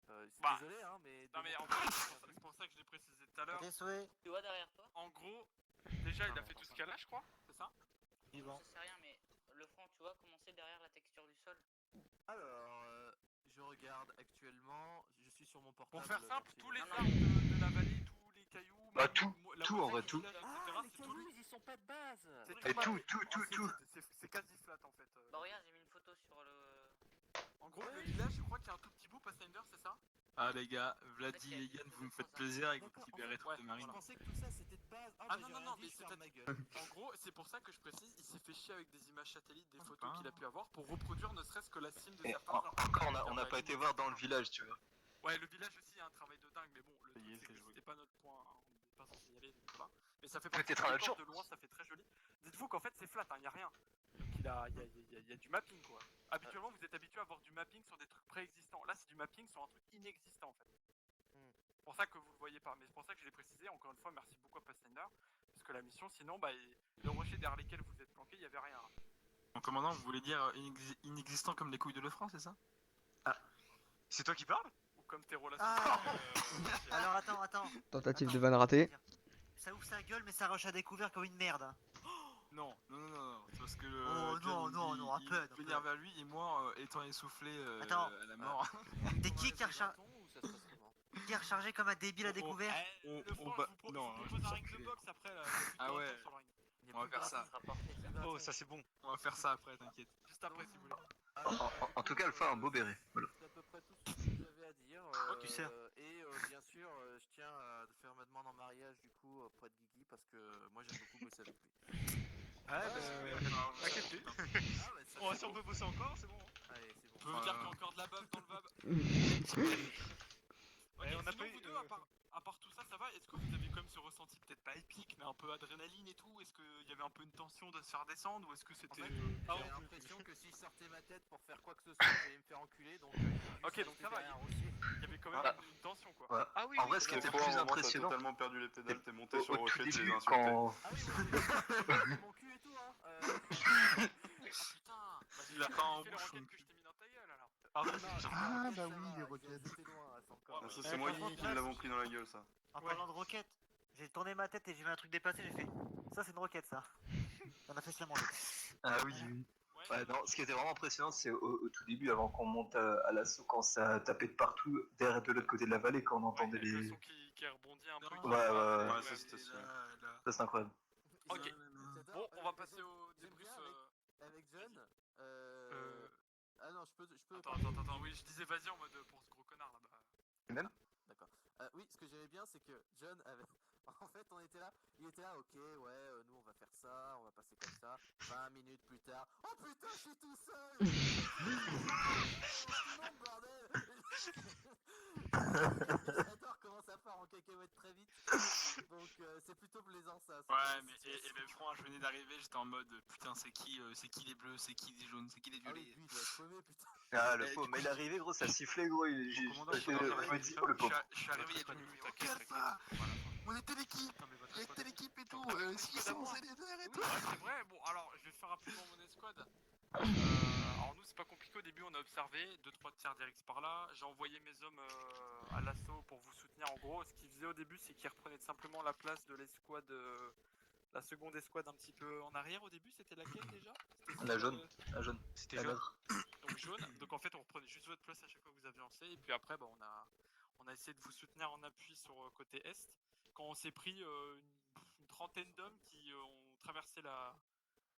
Bah, Désolé hein, mais. Non mais en fait, c'est pour ça que je l'ai précisé tout à l'heure. Tes souhaits. Tu vois derrière toi? En gros, déjà il a fait tout ce qu'il y a là, je crois, c'est ça? Vivant. Je sais rien, mais le front, tu vois comment c'est derrière la texture du sol? Alors, je regarde actuellement. Je suis sur mon portable. Pour faire simple, merci. tous les Non, non, arbres de la vallée, tous les cailloux, Bah, même tout, la tout, en vrai, mosaïque tout. du village, Ah, etc., les c'est tout cailloux, lui. ils sont pas de base. C'est Et tout tout, mappé. tout, Oh, tout. c'est quasi flat en fait. Bah regarde, j'ai mis une photo sur le... En gros, le village, je crois qu'il y a un tout petit bout, Pathfinder, c'est ça? Ah les gars, Vladi et Yann, vous me faites plaisir avec votre D'accord, libéré en truc fait, de Je marine. pensais que tout ça c'était de base. Ah bah, non, j'ai non, rien non, dit, mais je ferme ma c'est-à-dire. gueule. En gros, c'est pour ça que je précise, il s'est fait chier avec des images satellites, des photos pas. qu'il a pu avoir pour reproduire ne serait-ce que la cime de Et certains arbres. encore, on n'a pas été voir dans le village, tu vois. Ouais, le village aussi a un travail de dingue, mais bon, le Ça y est, truc c'est c'est que joué. c'était pas notre point, hein, on n'était pas censé y aller, donc voilà. Mais ça fait Peut-être partie un du autre décor jour. de loin, ça fait très joli. Dites-vous qu'en fait c'est flat, il n'y a rien. Donc il y a du mapping quoi. Habituellement vous êtes habitué à avoir du mapping sur des trucs préexistants. Là c'est du mapping sur un truc inexistant en fait. C'est pour ça que vous le voyez pas, mais c'est pour ça que je l'ai précisé. Encore une fois, merci beaucoup à Pathfinder. Parce que la mission, sinon, bah, le rocher derrière lesquels vous êtes planqué, il y avait rien. En commandant, vous voulez dire inexistant comme les couilles de Lefranc, c'est ça? C'est toi qui parles? Ou comme tes relations. Ah. Alors attends. Tentative Attends, de vanne ratée. Ça ouvre sa gueule, mais ça rush à découvert comme une merde. Hein. Non, c'est parce que Oh, John, non, un il peu, veut venir vers lui et moi, étant essoufflé Attends. à la mort. T'es qui a rechargé comme un débile à découvert? Le on franc, va- je vous non, propose je un vais ring de s'enculer. boxe après là. Ah ouais. Sur le ring. On va faire ça. Oh, ça c'est bon. On va faire ça après, t'inquiète. Juste après si vous voulez. En tout cas, Alpha a un beau béret. Voilà. C'est à peu près tout ce que j'avais à dire. Tu sais. Et bien sûr, je tiens à faire ma demande en mariage du coup auprès de Guigui parce que moi j'aime beaucoup bosser avec lui. Ah, t'inquiète Ah, bah, ça, Oh, c'est si on bon. peut bosser encore, c'est bon. Hein. Allez, c'est bon. Je peux vous dire qu'il y a encore de la bave dans le vab. Ok, on a sinon pas eu, vous deux, à part tout ça, ça va? Est-ce que vous avez quand même ce ressenti peut-être pas épique, mais un peu adrénaline et tout? Est-ce qu'il y avait un peu une tension de se faire descendre ou est-ce que En c'était... fait, Ah, j'avais non. l'impression que si je sortais ma tête pour faire quoi que ce soit, j'allais me faire enculer donc. Ok, donc ça va, il y avait quand même Voilà. une tension quoi. Voilà. Ah oui, En vrai, ce qui était le plus impressionnant, totalement perdu les pédales, t'es monté sur au le tout rocher, tu les début, as insultés. quand... Ah oui, c'est mon cul et tout hein. Ah putain, bah, Il a pas en fait bouche, la son roquette que cul. je t'ai mis dans ta gueule alors. Ah, bah oui, les roquettes. Ah, ça, c'est moi qui l'avons pris dans la gueule, ça. En parlant de roquettes, j'ai tourné ma tête et j'ai vu un truc dépasser, j'ai fait. Ça, c'est une roquette, ça. On a fait se la manger. Ah oui, oui. Ouais, non, ce qui était vraiment impressionnant, c'est au tout début, avant qu'on monte à l'assaut, quand ça tapait de partout, derrière de l'autre côté de la vallée, quand on entendait Le les... son qui rebondit un peu. Ouais, ça c'était sûr. ça c'est incroyable. Ok, bon, on va passer au débrief. Avec John. Ah non, je peux. Attends, oui, je disais vas-y en mode pour ce gros connard là-bas. Même D'accord. Oui, ce que j'aimais bien, c'est que John avait. En fait, il était là, ok, ouais, nous on va faire ça, on va passer comme ça. 20 minutes plus tard, oh putain, je suis tout seul. Non, bordel. J'adore comment ça part en cacahuète très vite. Donc c'est plutôt plaisant ça. Ouais, Ouais, mais et même franc, je venais d'arriver, j'étais en mode putain, c'est qui les bleus, c'est qui les jaunes, c'est qui les Ah oui, violets. lui, il doit être paumé, putain. Ah, le Et pauvre, du mais coup, il est arrivé, gros, ça sifflait, gros. commandant, Je me dis, faut oh, le pauvre. Je suis arrivé il y a 2 minutes, regarde ça. On était l'équipe, il y a telle équipe et tout, si c'est mon CDR et tout. Oui, c'est vrai. Bon, alors, je vais faire rapidement mon escouade. Alors, nous, c'est pas compliqué. Au début, on a observé 2-3 tirs d'Erix par là. J'ai envoyé mes hommes à l'assaut pour vous soutenir. En gros, ce qu'ils faisaient au début, c'est qu'ils reprenaient simplement la place de l'escouade, la seconde escouade un petit peu en arrière. Au début, c'était laquelle déjà? La jaune. La jaune. C'était La jaune. nôtre. Donc jaune. Donc en fait, on reprenait juste votre place à chaque fois que vous avez lancé. Et puis après, bah, on a essayé de vous soutenir en appui sur côté est. Quand on s'est pris une trentaine d'hommes qui ont traversé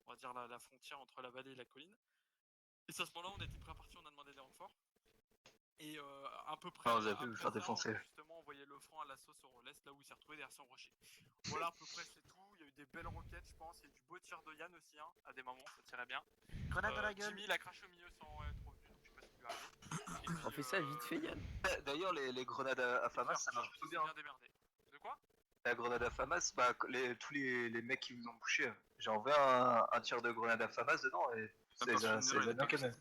on va dire la frontière entre la vallée et la colline. Et c'est à ce moment-là, on était prêt à partir, on a demandé des renforts. Et à peu près. Non, vous avez pu vous faire après ça, défoncer. on a justement envoyé le franc à l'assaut sur l'est, là où il s'est retrouvé derrière son rocher. Voilà, à peu près, c'est tout. Il y a eu des belles roquettes, je pense. Il y a eu du beau tir de Yann aussi, hein. À des moments, ça tirait bien. Grenade dans la gueule. Jimmy, il a craché au milieu sans être revenu, donc je sais pas ce qui lui est arrivé. Et On puis, fait ça vite fait, Yann. D'ailleurs, les grenades à FAMAS, ça marche plutôt bien. bien démerdé. De quoi? La grenade à FAMAS, bah, tous les mecs qui vous ont bouché, j'ai envoyé un tir de grenade à FAMAS dedans et c'est bien quand même.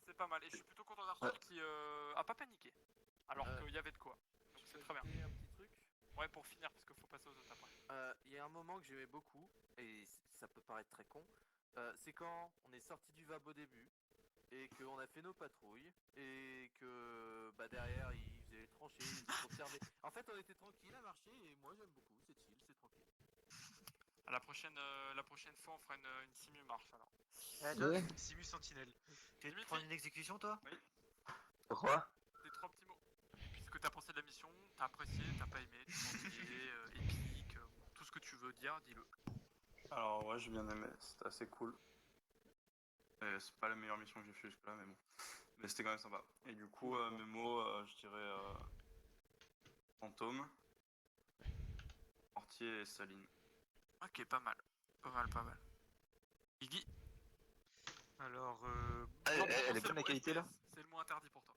C'est pas mal. Et je suis plutôt content d'Arthur qui a pas paniqué. Alors qu'il y avait de quoi. Donc c'est très bien. Un petit truc. Ouais, pour finir, parce qu'il faut passer aux autres après. Il y a un moment que j'aimais beaucoup, et ça peut paraître très con, c'est quand on est sorti du VAB au début, et qu'on a fait nos patrouilles, et que bah, derrière ils faisaient les tranchées, ils observaient. En fait, on était tranquille à marcher, et moi j'aime beaucoup, c'est chill, c'est tranquille. À la prochaine fois, on fera une simu marche alors. Ouais. Simus Sentinelle. Tu veux te prendre une exécution, toi? Oui. Quoi? Des 3 petits mots. Et puis ce que t'as pensé de la mission, t'as apprécié, t'as pas aimé, t'as oublié, épique, tout ce que tu veux dire, dis-le. Alors ouais, j'ai bien aimé, c'était assez cool. C'est pas la meilleure mission que j'ai fait jusque là, mais bon. Mais c'était quand même sympa. Et du coup, mes mots, je dirais fantôme, mortier et saline. Ok, pas mal. Pas mal. Iggy. Alors, Elle est bonne la qualité là? C'est le mot interdit pour toi.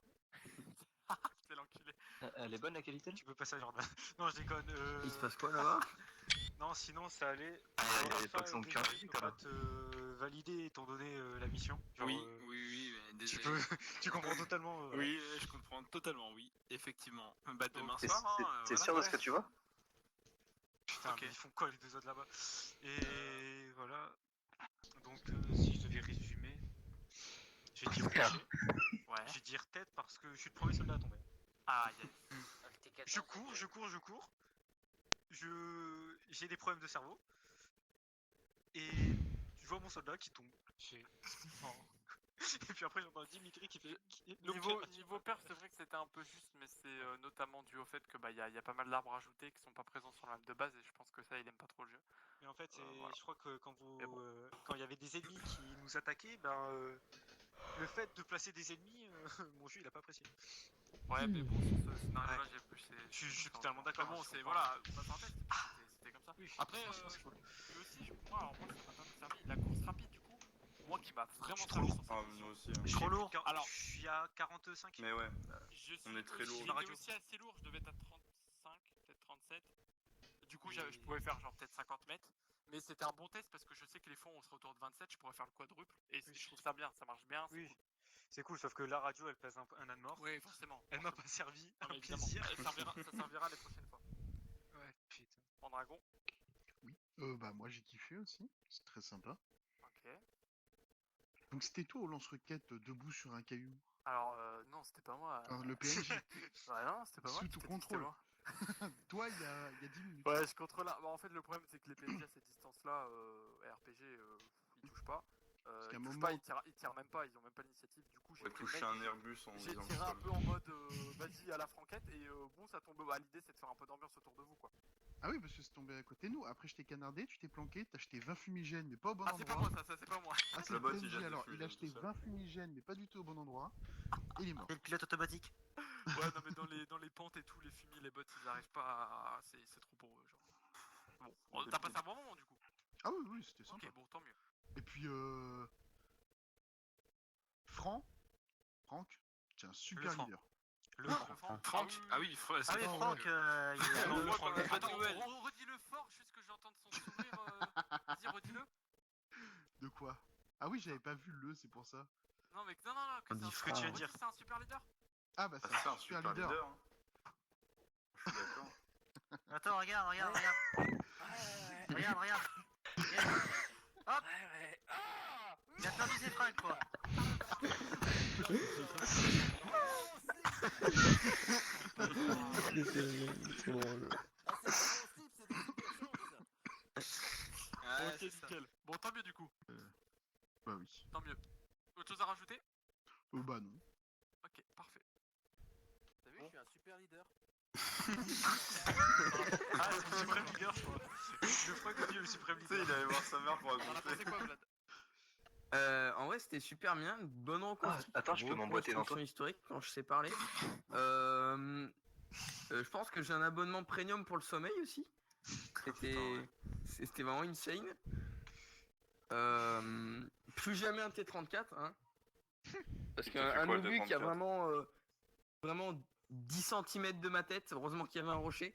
C'est l'enculé. Elle est bonne la qualité là? tu peux passer à Jordan. Non, je déconne. Il se passe quoi là-bas? Non, sinon ça allait. il y avait Alpha pas que son et cœur Omega, qui ils quand peuvent pas te valider étant donné la mission. Genre, Oui, mais Tu désolé. tu comprends totalement. Oui, je comprends totalement, oui, effectivement. Bah demain T'es soir, hein, t'es voilà. sûr de ce que tu vois? Putain, Ok. mais ils font quoi les deux autres là-bas? Et voilà. Donc, si je devais résumer, je vais dire rocher. Ouais. Je vais dire tête parce que je suis le premier soldat à tomber. Ah, yes. Je cours. J'ai des problèmes de cerveau. Et je vois mon soldat qui tombe. Oh. Et puis après j'entends Dimitri qui fait. Niveau perf, c'est vrai que c'était un peu juste, mais c'est notamment dû au fait que bah y a pas mal d'arbres ajoutés qui sont pas présents sur la map de base et je pense que ça il aime pas trop le jeu. Mais en fait, voilà. je crois que quand Mais bon. quand il y avait des ennemis qui nous attaquaient, le fait de placer des ennemis, mon jeu il a pas apprécié. Ouais, mais bon, sur ce scénario-là, j'ai plus. Je suis totalement d'accord. Bon, je c'est comprends. voilà, c'était comme ça. Oui, Après, franchement, c'est cool. lui aussi, moi, ça m'a pas servi. La course rapide, du coup, moi qui m'a vraiment trop servi lourd. sur cette Ah, mission. nous aussi. Hein. Je Trop suis lourd. Alors, je suis à 45. Mais ouais, on est très lourd. J'étais aussi assez lourd, je devais être à 35, peut-être 37. Du coup, je pouvais faire genre peut-être 50 mètres. Mais c'était un bon test parce que je sais que les fonds on serait autour de 27, je pourrais faire le quadruple. Et je trouve ça bien, ça marche bien. Oui, c'est cool, sauf que la radio elle pèse un âne mort. Oui, forcément. Elle m'a pas servi. Non, mais Un évidemment. plaisir. Ça servira les prochaines fois. Ouais, putain. Pendragon. Oui. Bah moi j'ai kiffé aussi, c'est très sympa. Ok. Donc c'était toi au lance-roquette debout sur un caillou. Alors, non, c'était pas moi. Alors le PNJ. Ouais, non, c'était pas moi. Sous qui tout t'ai dit que contrôle. c'était moi. Toi il y a 10 minutes. Ouais, je contrôle là. Bah, en fait, le problème, c'est que les PNJ à cette distance-là, RPG, ils touchent pas. Parce qu'à un Ils touchent moment- pas, ils tirent même pas, ils ont même pas l'initiative. Du coup, On va toucher un Airbus en j'ai disant tiré un peu en mode vas-y à la franquette et bon, ça tombe. Bah, l'idée, c'est de faire un peu d'ambiance autour de vous, quoi. Ah oui parce que c'est tombé à côté de nous. Après je t'ai canardé, tu t'es planqué, t'as acheté 20 fumigènes mais pas au bon Ah, c'est endroit. pas moi, ça, c'est pas moi. Ah c'est Le le bot, il PNJ jette des alors, il a fumigènes acheté tout seul. 20 fumigènes mais pas du tout au bon endroit. Et il est mort. C'est le pilote automatique. Ouais, non, mais dans les pentes et tout, les fumis, les bots, ils arrivent pas à. C'est trop pour eux, genre. Bon, t'as passé un bon moment, du coup. Ah oui c'était sympa. Ok, bon, tant mieux. Et puis Franck, c'est un super Franck. leader. Le franc. Franck. Ah oui, Ah oui, Franck, il est Non, le Franck. Attends, Noël. on redit le fort, juste que j'entende son sourire. Ah oui, j'avais pas vu le, c'est pour ça. Non, mais non, que On c'est un dit super frère. leader. C'est un super leader. Ah bah Ah, c'est un super leader. hein. Je suis d'accord. Attends, regarde. Regarde. Hop. Il a perdu ses fringues, quoi. C'est drôle. Ok, nickel. Bon, tant mieux du coup. Bah oui. Tant mieux. Autre chose à rajouter? Oh bah non. Ok, parfait. T'as vu, je suis un super leader. Ah, c'est le suprême leader, je crois. Le fois que le suprême Tu sais, leader. il allait voir sa mère pour T'en as raconter. pensé quoi, Vlad? En vrai, c'était super bien, une bonne rencontre. attends, je peux m'emboîter dans toi. Reconstruction historique quand je sais parler. Je pense que j'ai un abonnement premium pour le sommeil aussi. C'était vraiment insane. Plus jamais un T34, hein. Parce t'as fait qu'un quoi, le obus qui a T34? vraiment 10 cm de ma tête, heureusement qu'il y avait un rocher.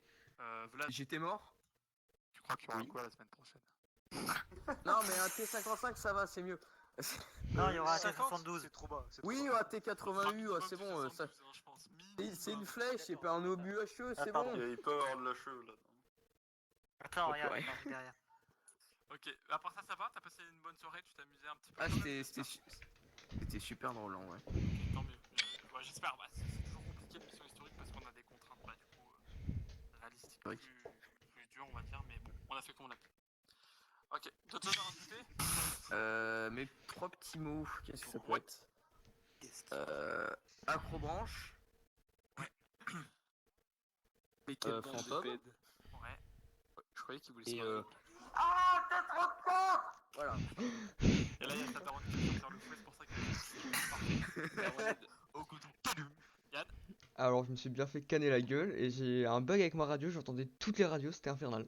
Vlad, J'étais mort. tu crois qu'il y aura Oui. quoi la semaine prochaine? Non, mais un T55, ça va, c'est mieux. Non, il y aura un 50, T72. c'est trop bas. c'est trop Oui, bas. un T80U, c'est bon. Ça... je pense. C'est une flèche, c'est pas un obus HE, c'est pardon. bon. Il peut avoir de la cheveux là. Attends, Ok, regarde, ouais. il y a un truc derrière. Ok, à part ça va? T'as passé une bonne soirée? Tu t'es amusé un petit peu? Ah, quand même, c'était super drôle, ouais. Ok, tant mieux. Ouais, j'espère. Bah, c'est toujours compliqué l'émission historique parce qu'on a des contraintes, bah, du coup, réalistiques Oui. plus dures, on va dire, mais bon, on a fait comme on a pu. Ok, d'autres choses à rajouter? Mes 3 petits mots, qu'est-ce que ça peut être? Acrobranche. Mais quelle bande de fantôme. pèdes. Ouais. Je croyais qu'il voulait se Et marier. Ah, T34! Voilà. Et là, il y a sa daronne qui vient faire le fouet, c'est pour ça qu'il est au coton. Yann? Alors je me suis bien fait canner la gueule et j'ai un bug avec ma radio, j'entendais toutes les radios, c'était infernal.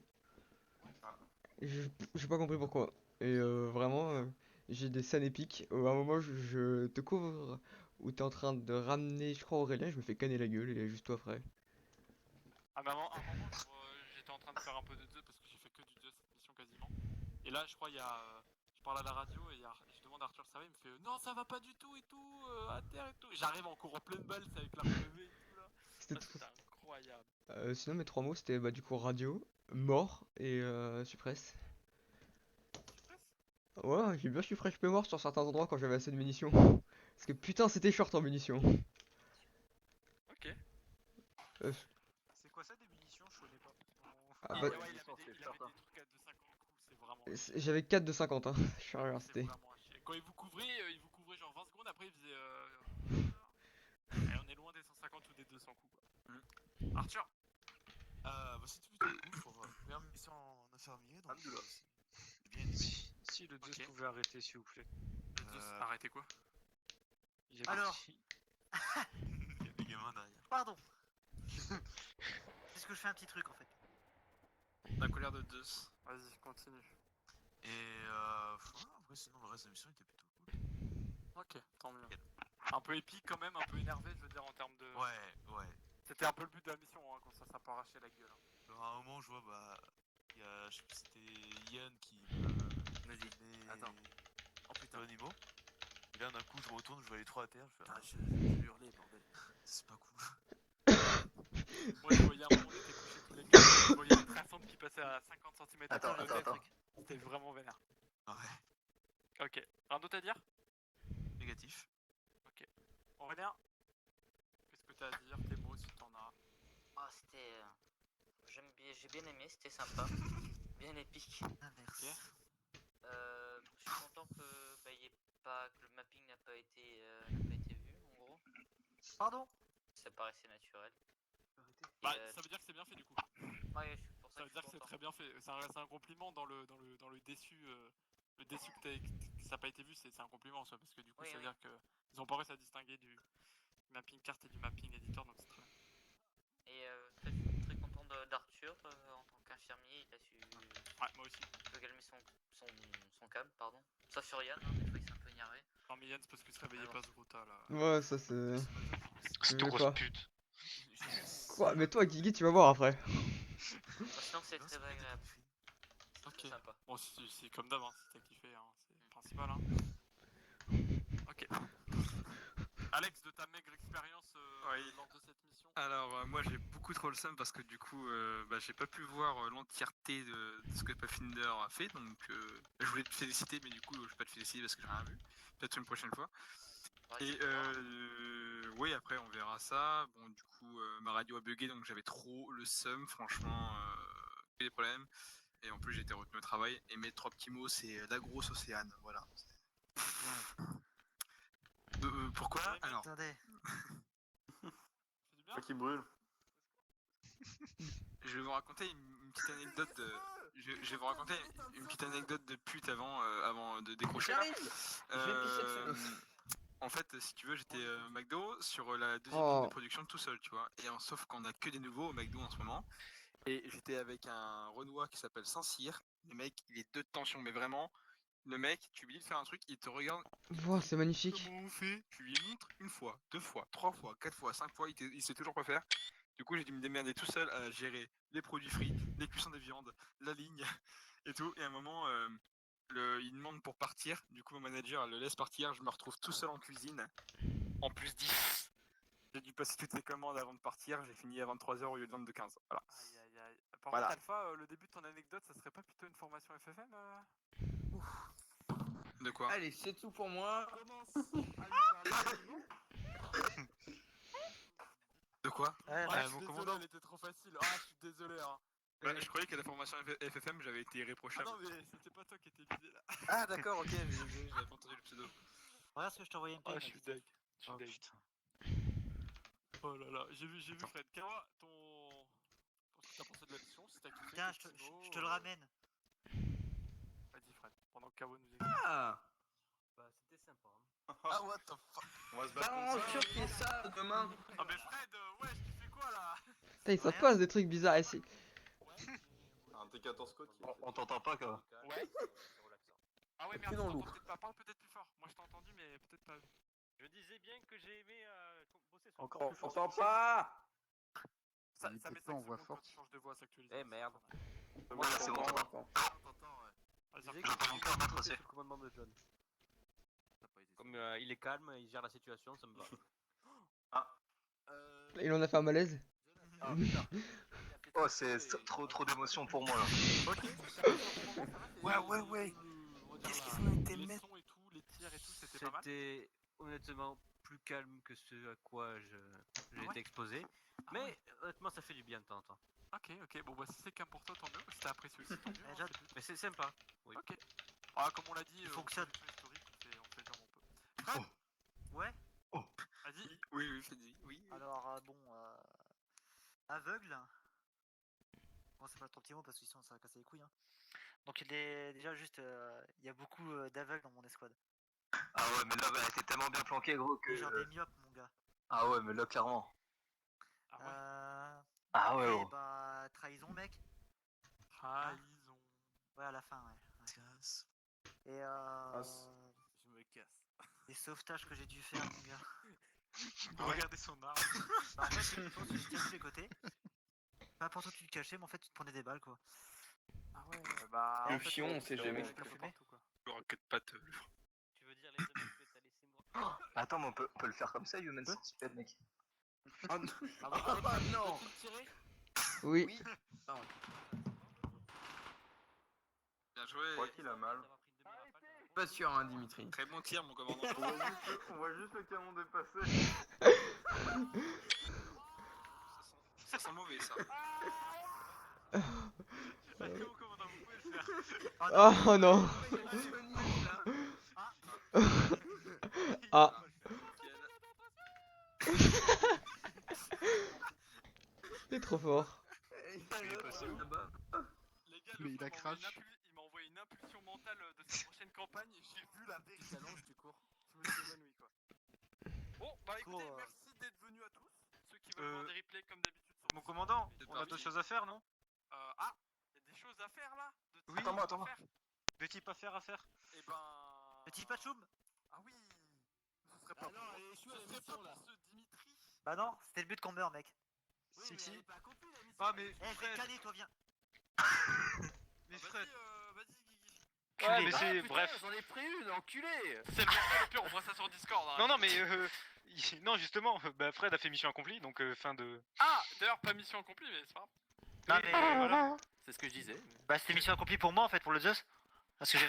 Et j'ai pas compris pourquoi. Et vraiment, j'ai des scènes épiques. À un moment, je te couvre où t'es en train de ramener, je crois, Aurélien, je me fais canner la gueule et juste après. Ah, mais à un moment, j'étais en train de faire un peu de Zeus parce que j'ai fait que du Zeus cette mission quasiment. Et là, je crois, il y a. Je parle à la radio et je demande à Arthur, ça va? Il me fait non, ça va pas du tout et tout, à terre et tout. Et j'arrive encore en pleine balle, c'est avec la relevée et tout là. C'était C'était incroyable. Sinon, mes 3 mots, c'était bah, du coup radio, mort et suppresse. Ouais, j'ai bien chiffré HP mort sur certains endroits quand j'avais assez de munitions. Parce que putain, c'était short en munitions. Ok. C'est quoi ça des munitions? Je connais pas. Ah, Et bah, ouais, il avait des trucs de 50 coups, c'est vraiment. j'avais 4 de 50, hein. Je suis arrivé à C'est c'était. vraiment à chier. Quand il vous couvrait genre 20 secondes, après il faisait. Et on est loin des 150 ou des 200 coups quoi. Arthur? Bah c'était plutôt cool pour première mission en infirmier, donc c'est bien aimé. Si le 2 Ok. pouvait arrêter, s'il vous plaît. Le 2, arrêtez quoi? Il y avait Alors. dit- Il y a des gamins derrière. Pardon. Est-ce que je fais un petit truc en fait? La colère de Zeus. Vas-y, continue. Et après sinon le reste de la mission était plutôt cool. Ok, tant mieux. Un peu épique quand même, un peu énervé, je veux dire, en termes de. Ouais. C'était un peu le but de la mission, hein, quand ça peut arracher la gueule. Hein. Alors, à un moment je vois bah il y a, je sais plus si c'était Yann qui Vas-y, donnait attends. oh putain animaux. Et là d'un coup je retourne, je vois les 3 à terre, je fais Ah, je vais hurler, bordel. c'est pas cool. Moi je voyais un moment, on était couchés tous les gars, je voyais une traçante qui passait à 50 cm à terre, Attends. C'était vraiment vénère. Ouais. Ok, rien d'autre à dire? Négatif. Ok. Aurélien? Qu'est-ce que t'as à dire, tes mots si t'en as? Ah, c'était. J'ai bien aimé, c'était sympa. Bien épique. Inverse. Je suis content que, que le mapping n'a pas été vu, en gros. Pardon? Ça paraissait naturel. Bah, ça veut dire que c'est bien fait du coup. Ouais, c'est pour ça Ça veut que dire je que suis c'est content. très bien fait. C'est un compliment dans le déçu. Le déçu que ça n'a pas été vu, c'est un compliment en soi. Parce que du coup, Oui, ça veut oui. dire qu'ils ont pas réussi à distinguer du mapping carte et du mapping éditeur, donc c'est très bien. Et je suis très content d'Arthur en tant qu'infirmier. Il a su Ouais, moi aussi. calmer son câble, pardon. Sauf sur Yann, hein, des fois il s'est un peu énervé. Non, mais Yann, c'est parce que se réveillait pas ce gros tas là. Ouais, ça c'est. Cette Je voulais grosse pas. pute. Quoi? Mais toi, Guigui, tu vas voir après. Sinon, c'est très agréable. Ok. C'est sympa. Bon, c'est comme d'hab, hein, si t'as kiffé, hein, c'est le principal. Hein. Ok. Alex, de ta maigre expérience lors de cette mission. Alors moi j'ai beaucoup trop le seum parce que du coup j'ai pas pu voir l'entièreté de ce que Pathfinder a fait, donc je voulais te féliciter mais du coup je vais pas te féliciter parce que j'ai rien vu, peut-être une prochaine fois. Et oui, après on verra ça. Bon, du coup ma radio a bugué donc j'avais trop le seum, franchement, que des problèmes. Et en plus j'ai été retenu au travail et mes 3 petits mots c'est la grosse Océane, voilà. Pourquoi? Alors. Attendez. Toi qui brûle. Je vais vous raconter une petite anecdote de. Je vais vous raconter une petite anecdote de pute avant de décrocher. Là. En fait, si tu veux, j'étais McDo sur la deuxième ligne de production tout seul, tu vois. Et sauf qu'on a que des nouveaux au McDo en ce moment. Et j'étais avec un Renoir qui s'appelle Saint-Cyr. Le mec, il est de tension, mais vraiment. Le mec, tu lui dis de faire un truc, il te regarde. Wow, c'est magnifique. Comment on fait? Tu lui montres une fois, 2 fois, 3 fois, 4 fois, 5 fois, il sait toujours pas faire. Du coup, j'ai dû me démerder tout seul à gérer les produits frits, les cuissons des viandes, la ligne et tout. Et à un moment, il demande pour partir. Du coup, mon manager le laisse partir. Je me retrouve tout seul en cuisine. En plus 10. J'ai dû passer toutes les commandes avant de partir. J'ai fini à 23h au lieu de 22h15. Voilà. Aïe aïe aïe. Par Voilà. contre, Alpha, le début de ton anecdote, ça serait pas plutôt une formation FFM De quoi? Allez, c'est tout pour moi. De quoi? Je suis désolé, elle était trop facile. Ah, je suis désolé. Hein. Je croyais qu'à la formation FFM, j'avais été irréprochable. Ah non, mais c'était pas toi qui étais visé là. Ah, d'accord, ok, j'avais pas entendu le pseudo. Regarde ce que je t'ai envoyé une Ah, page. je suis deg. Je suis deg. Oh là là, j'ai vu Fred. Kawa, qu'est-ce que t'as pensé de la mission? Si t'as kiffé. Tiens, je te le ramène. Vas-y, Fred, pendant que Kawa nous explique. Ah, Bah, c'était sympa. Ah, what the fuck. On va se battre bah, on surprise ça demain. Ah, mais Fred, ouais, tu fais quoi là? Putain, il se passe des trucs bizarres ici. Un T14 Scott. On t'entend pas, quoi. Ouais. Ah ouais, merde, je t'entends peut-être pas. Parle peut-être plus fort. Moi je t'ai entendu, mais peut-être pas. Je disais bien que j'ai aimé bosser sur Encore plus On fort. t'entend pas. Ça met 5 secondes quand tu changes de voix, s'actualise. Eh merde. Ouais, c'est bon, t'entends. J'entends encore d'autres aussi. le commandement de John. Comme il est calme, il gère la situation, ça me va. Il en a fait un malaise. Oh, c'est trop d'émotions pour moi, là. Ouais. Qu'est-ce qu'ils ont été mettre? Les sons et tout, les tirs et tout, c'était pas mal. C'était honnêtement plus calme que ce à quoi j'ai été exposé. Mais honnêtement, ça fait du bien de temps en temps. Ok, bon bah si c'est qu'un pour toi, tant mieux. Si t'as apprécié aussi, tant mieux. Mais c'est sympa. Oui. Ok. Ah, comme on l'a dit, Il fonctionne. historique, on fait comme on peut. Fred, Ouais. vas-y. Oui, oui. Alors, aveugle. Bon, c'est pas le trop petit mot parce que sinon ça va casser les couilles. Hein. Donc, il est déjà juste. Il y a beaucoup d'aveugles dans mon escouade. Ah ouais, mais là, elle était tellement bien planquée, gros, que... Genre des myopes, mon gars. Ah ouais, mais là, clairement. Ah ouais, et oh. bah, trahison, mec. Trahison. Ouais, à la fin, ouais. Et Je me casse. les sauvetages que j'ai dû faire, mon gars. Regardez son arme. Bah, en fait, je pense que je tiens de tous les côtés. Pas important que tu te cachais, mais en fait, tu te prenais des balles, quoi. Ah ouais, bah. Le fion, on sait jamais. Le rocket patte. Tu veux dire les amis que t'as laissé moi? Attends, mais on peut le faire comme ça, Human Centipede, mec. Ah non. Oui. Bien joué. Je crois qu'il a mal. Pas sûr, hein, Dimitri. Très bon tir, mon commandant. On voit juste le canon dépasser. Ça sent mauvais, ça. Oh non. Ah. C'est trop fort. Les gars, il a crash. Il m'a envoyé une impulsion mentale de sa prochaine campagne et j'ai vu la bête qui allonge du cours. Je me suis évanoui, quoi. Bon, bah écoutez, merci d'être venus à tous. Ceux qui veulent voir des replays comme d'habitude. Mon commandant, on a d'autres choses à faire, non? Ah, il y a des choses à faire là? Oui, attends-moi. Des types à faire. Eh ben. Petit Pachoum. Ah oui. Ce serait pas. Alors, elle est échouée la mission là. Ce Dimitri. Bah non, c'était le but qu'on meurt, mec. Si. Pas compris la mission. Ah, mais Eh, je vais Fred, canner, toi, viens. mais Fred, Vas-y, Guigui. Ouais, mais c'est. Bref. J'en ai pris une, enculé. C'est le bordel, au pire, on voit ça sur Discord. Hein. Non, non, mais. Non, justement, bah, Fred a fait mission accomplie, donc fin de. Ah, d'ailleurs, pas mission accomplie, mais c'est pas grave. Non, mais voilà. C'est ce que je disais. Bah, c'était mission accomplie pour moi en fait, pour le Zeus. Parce que j'avais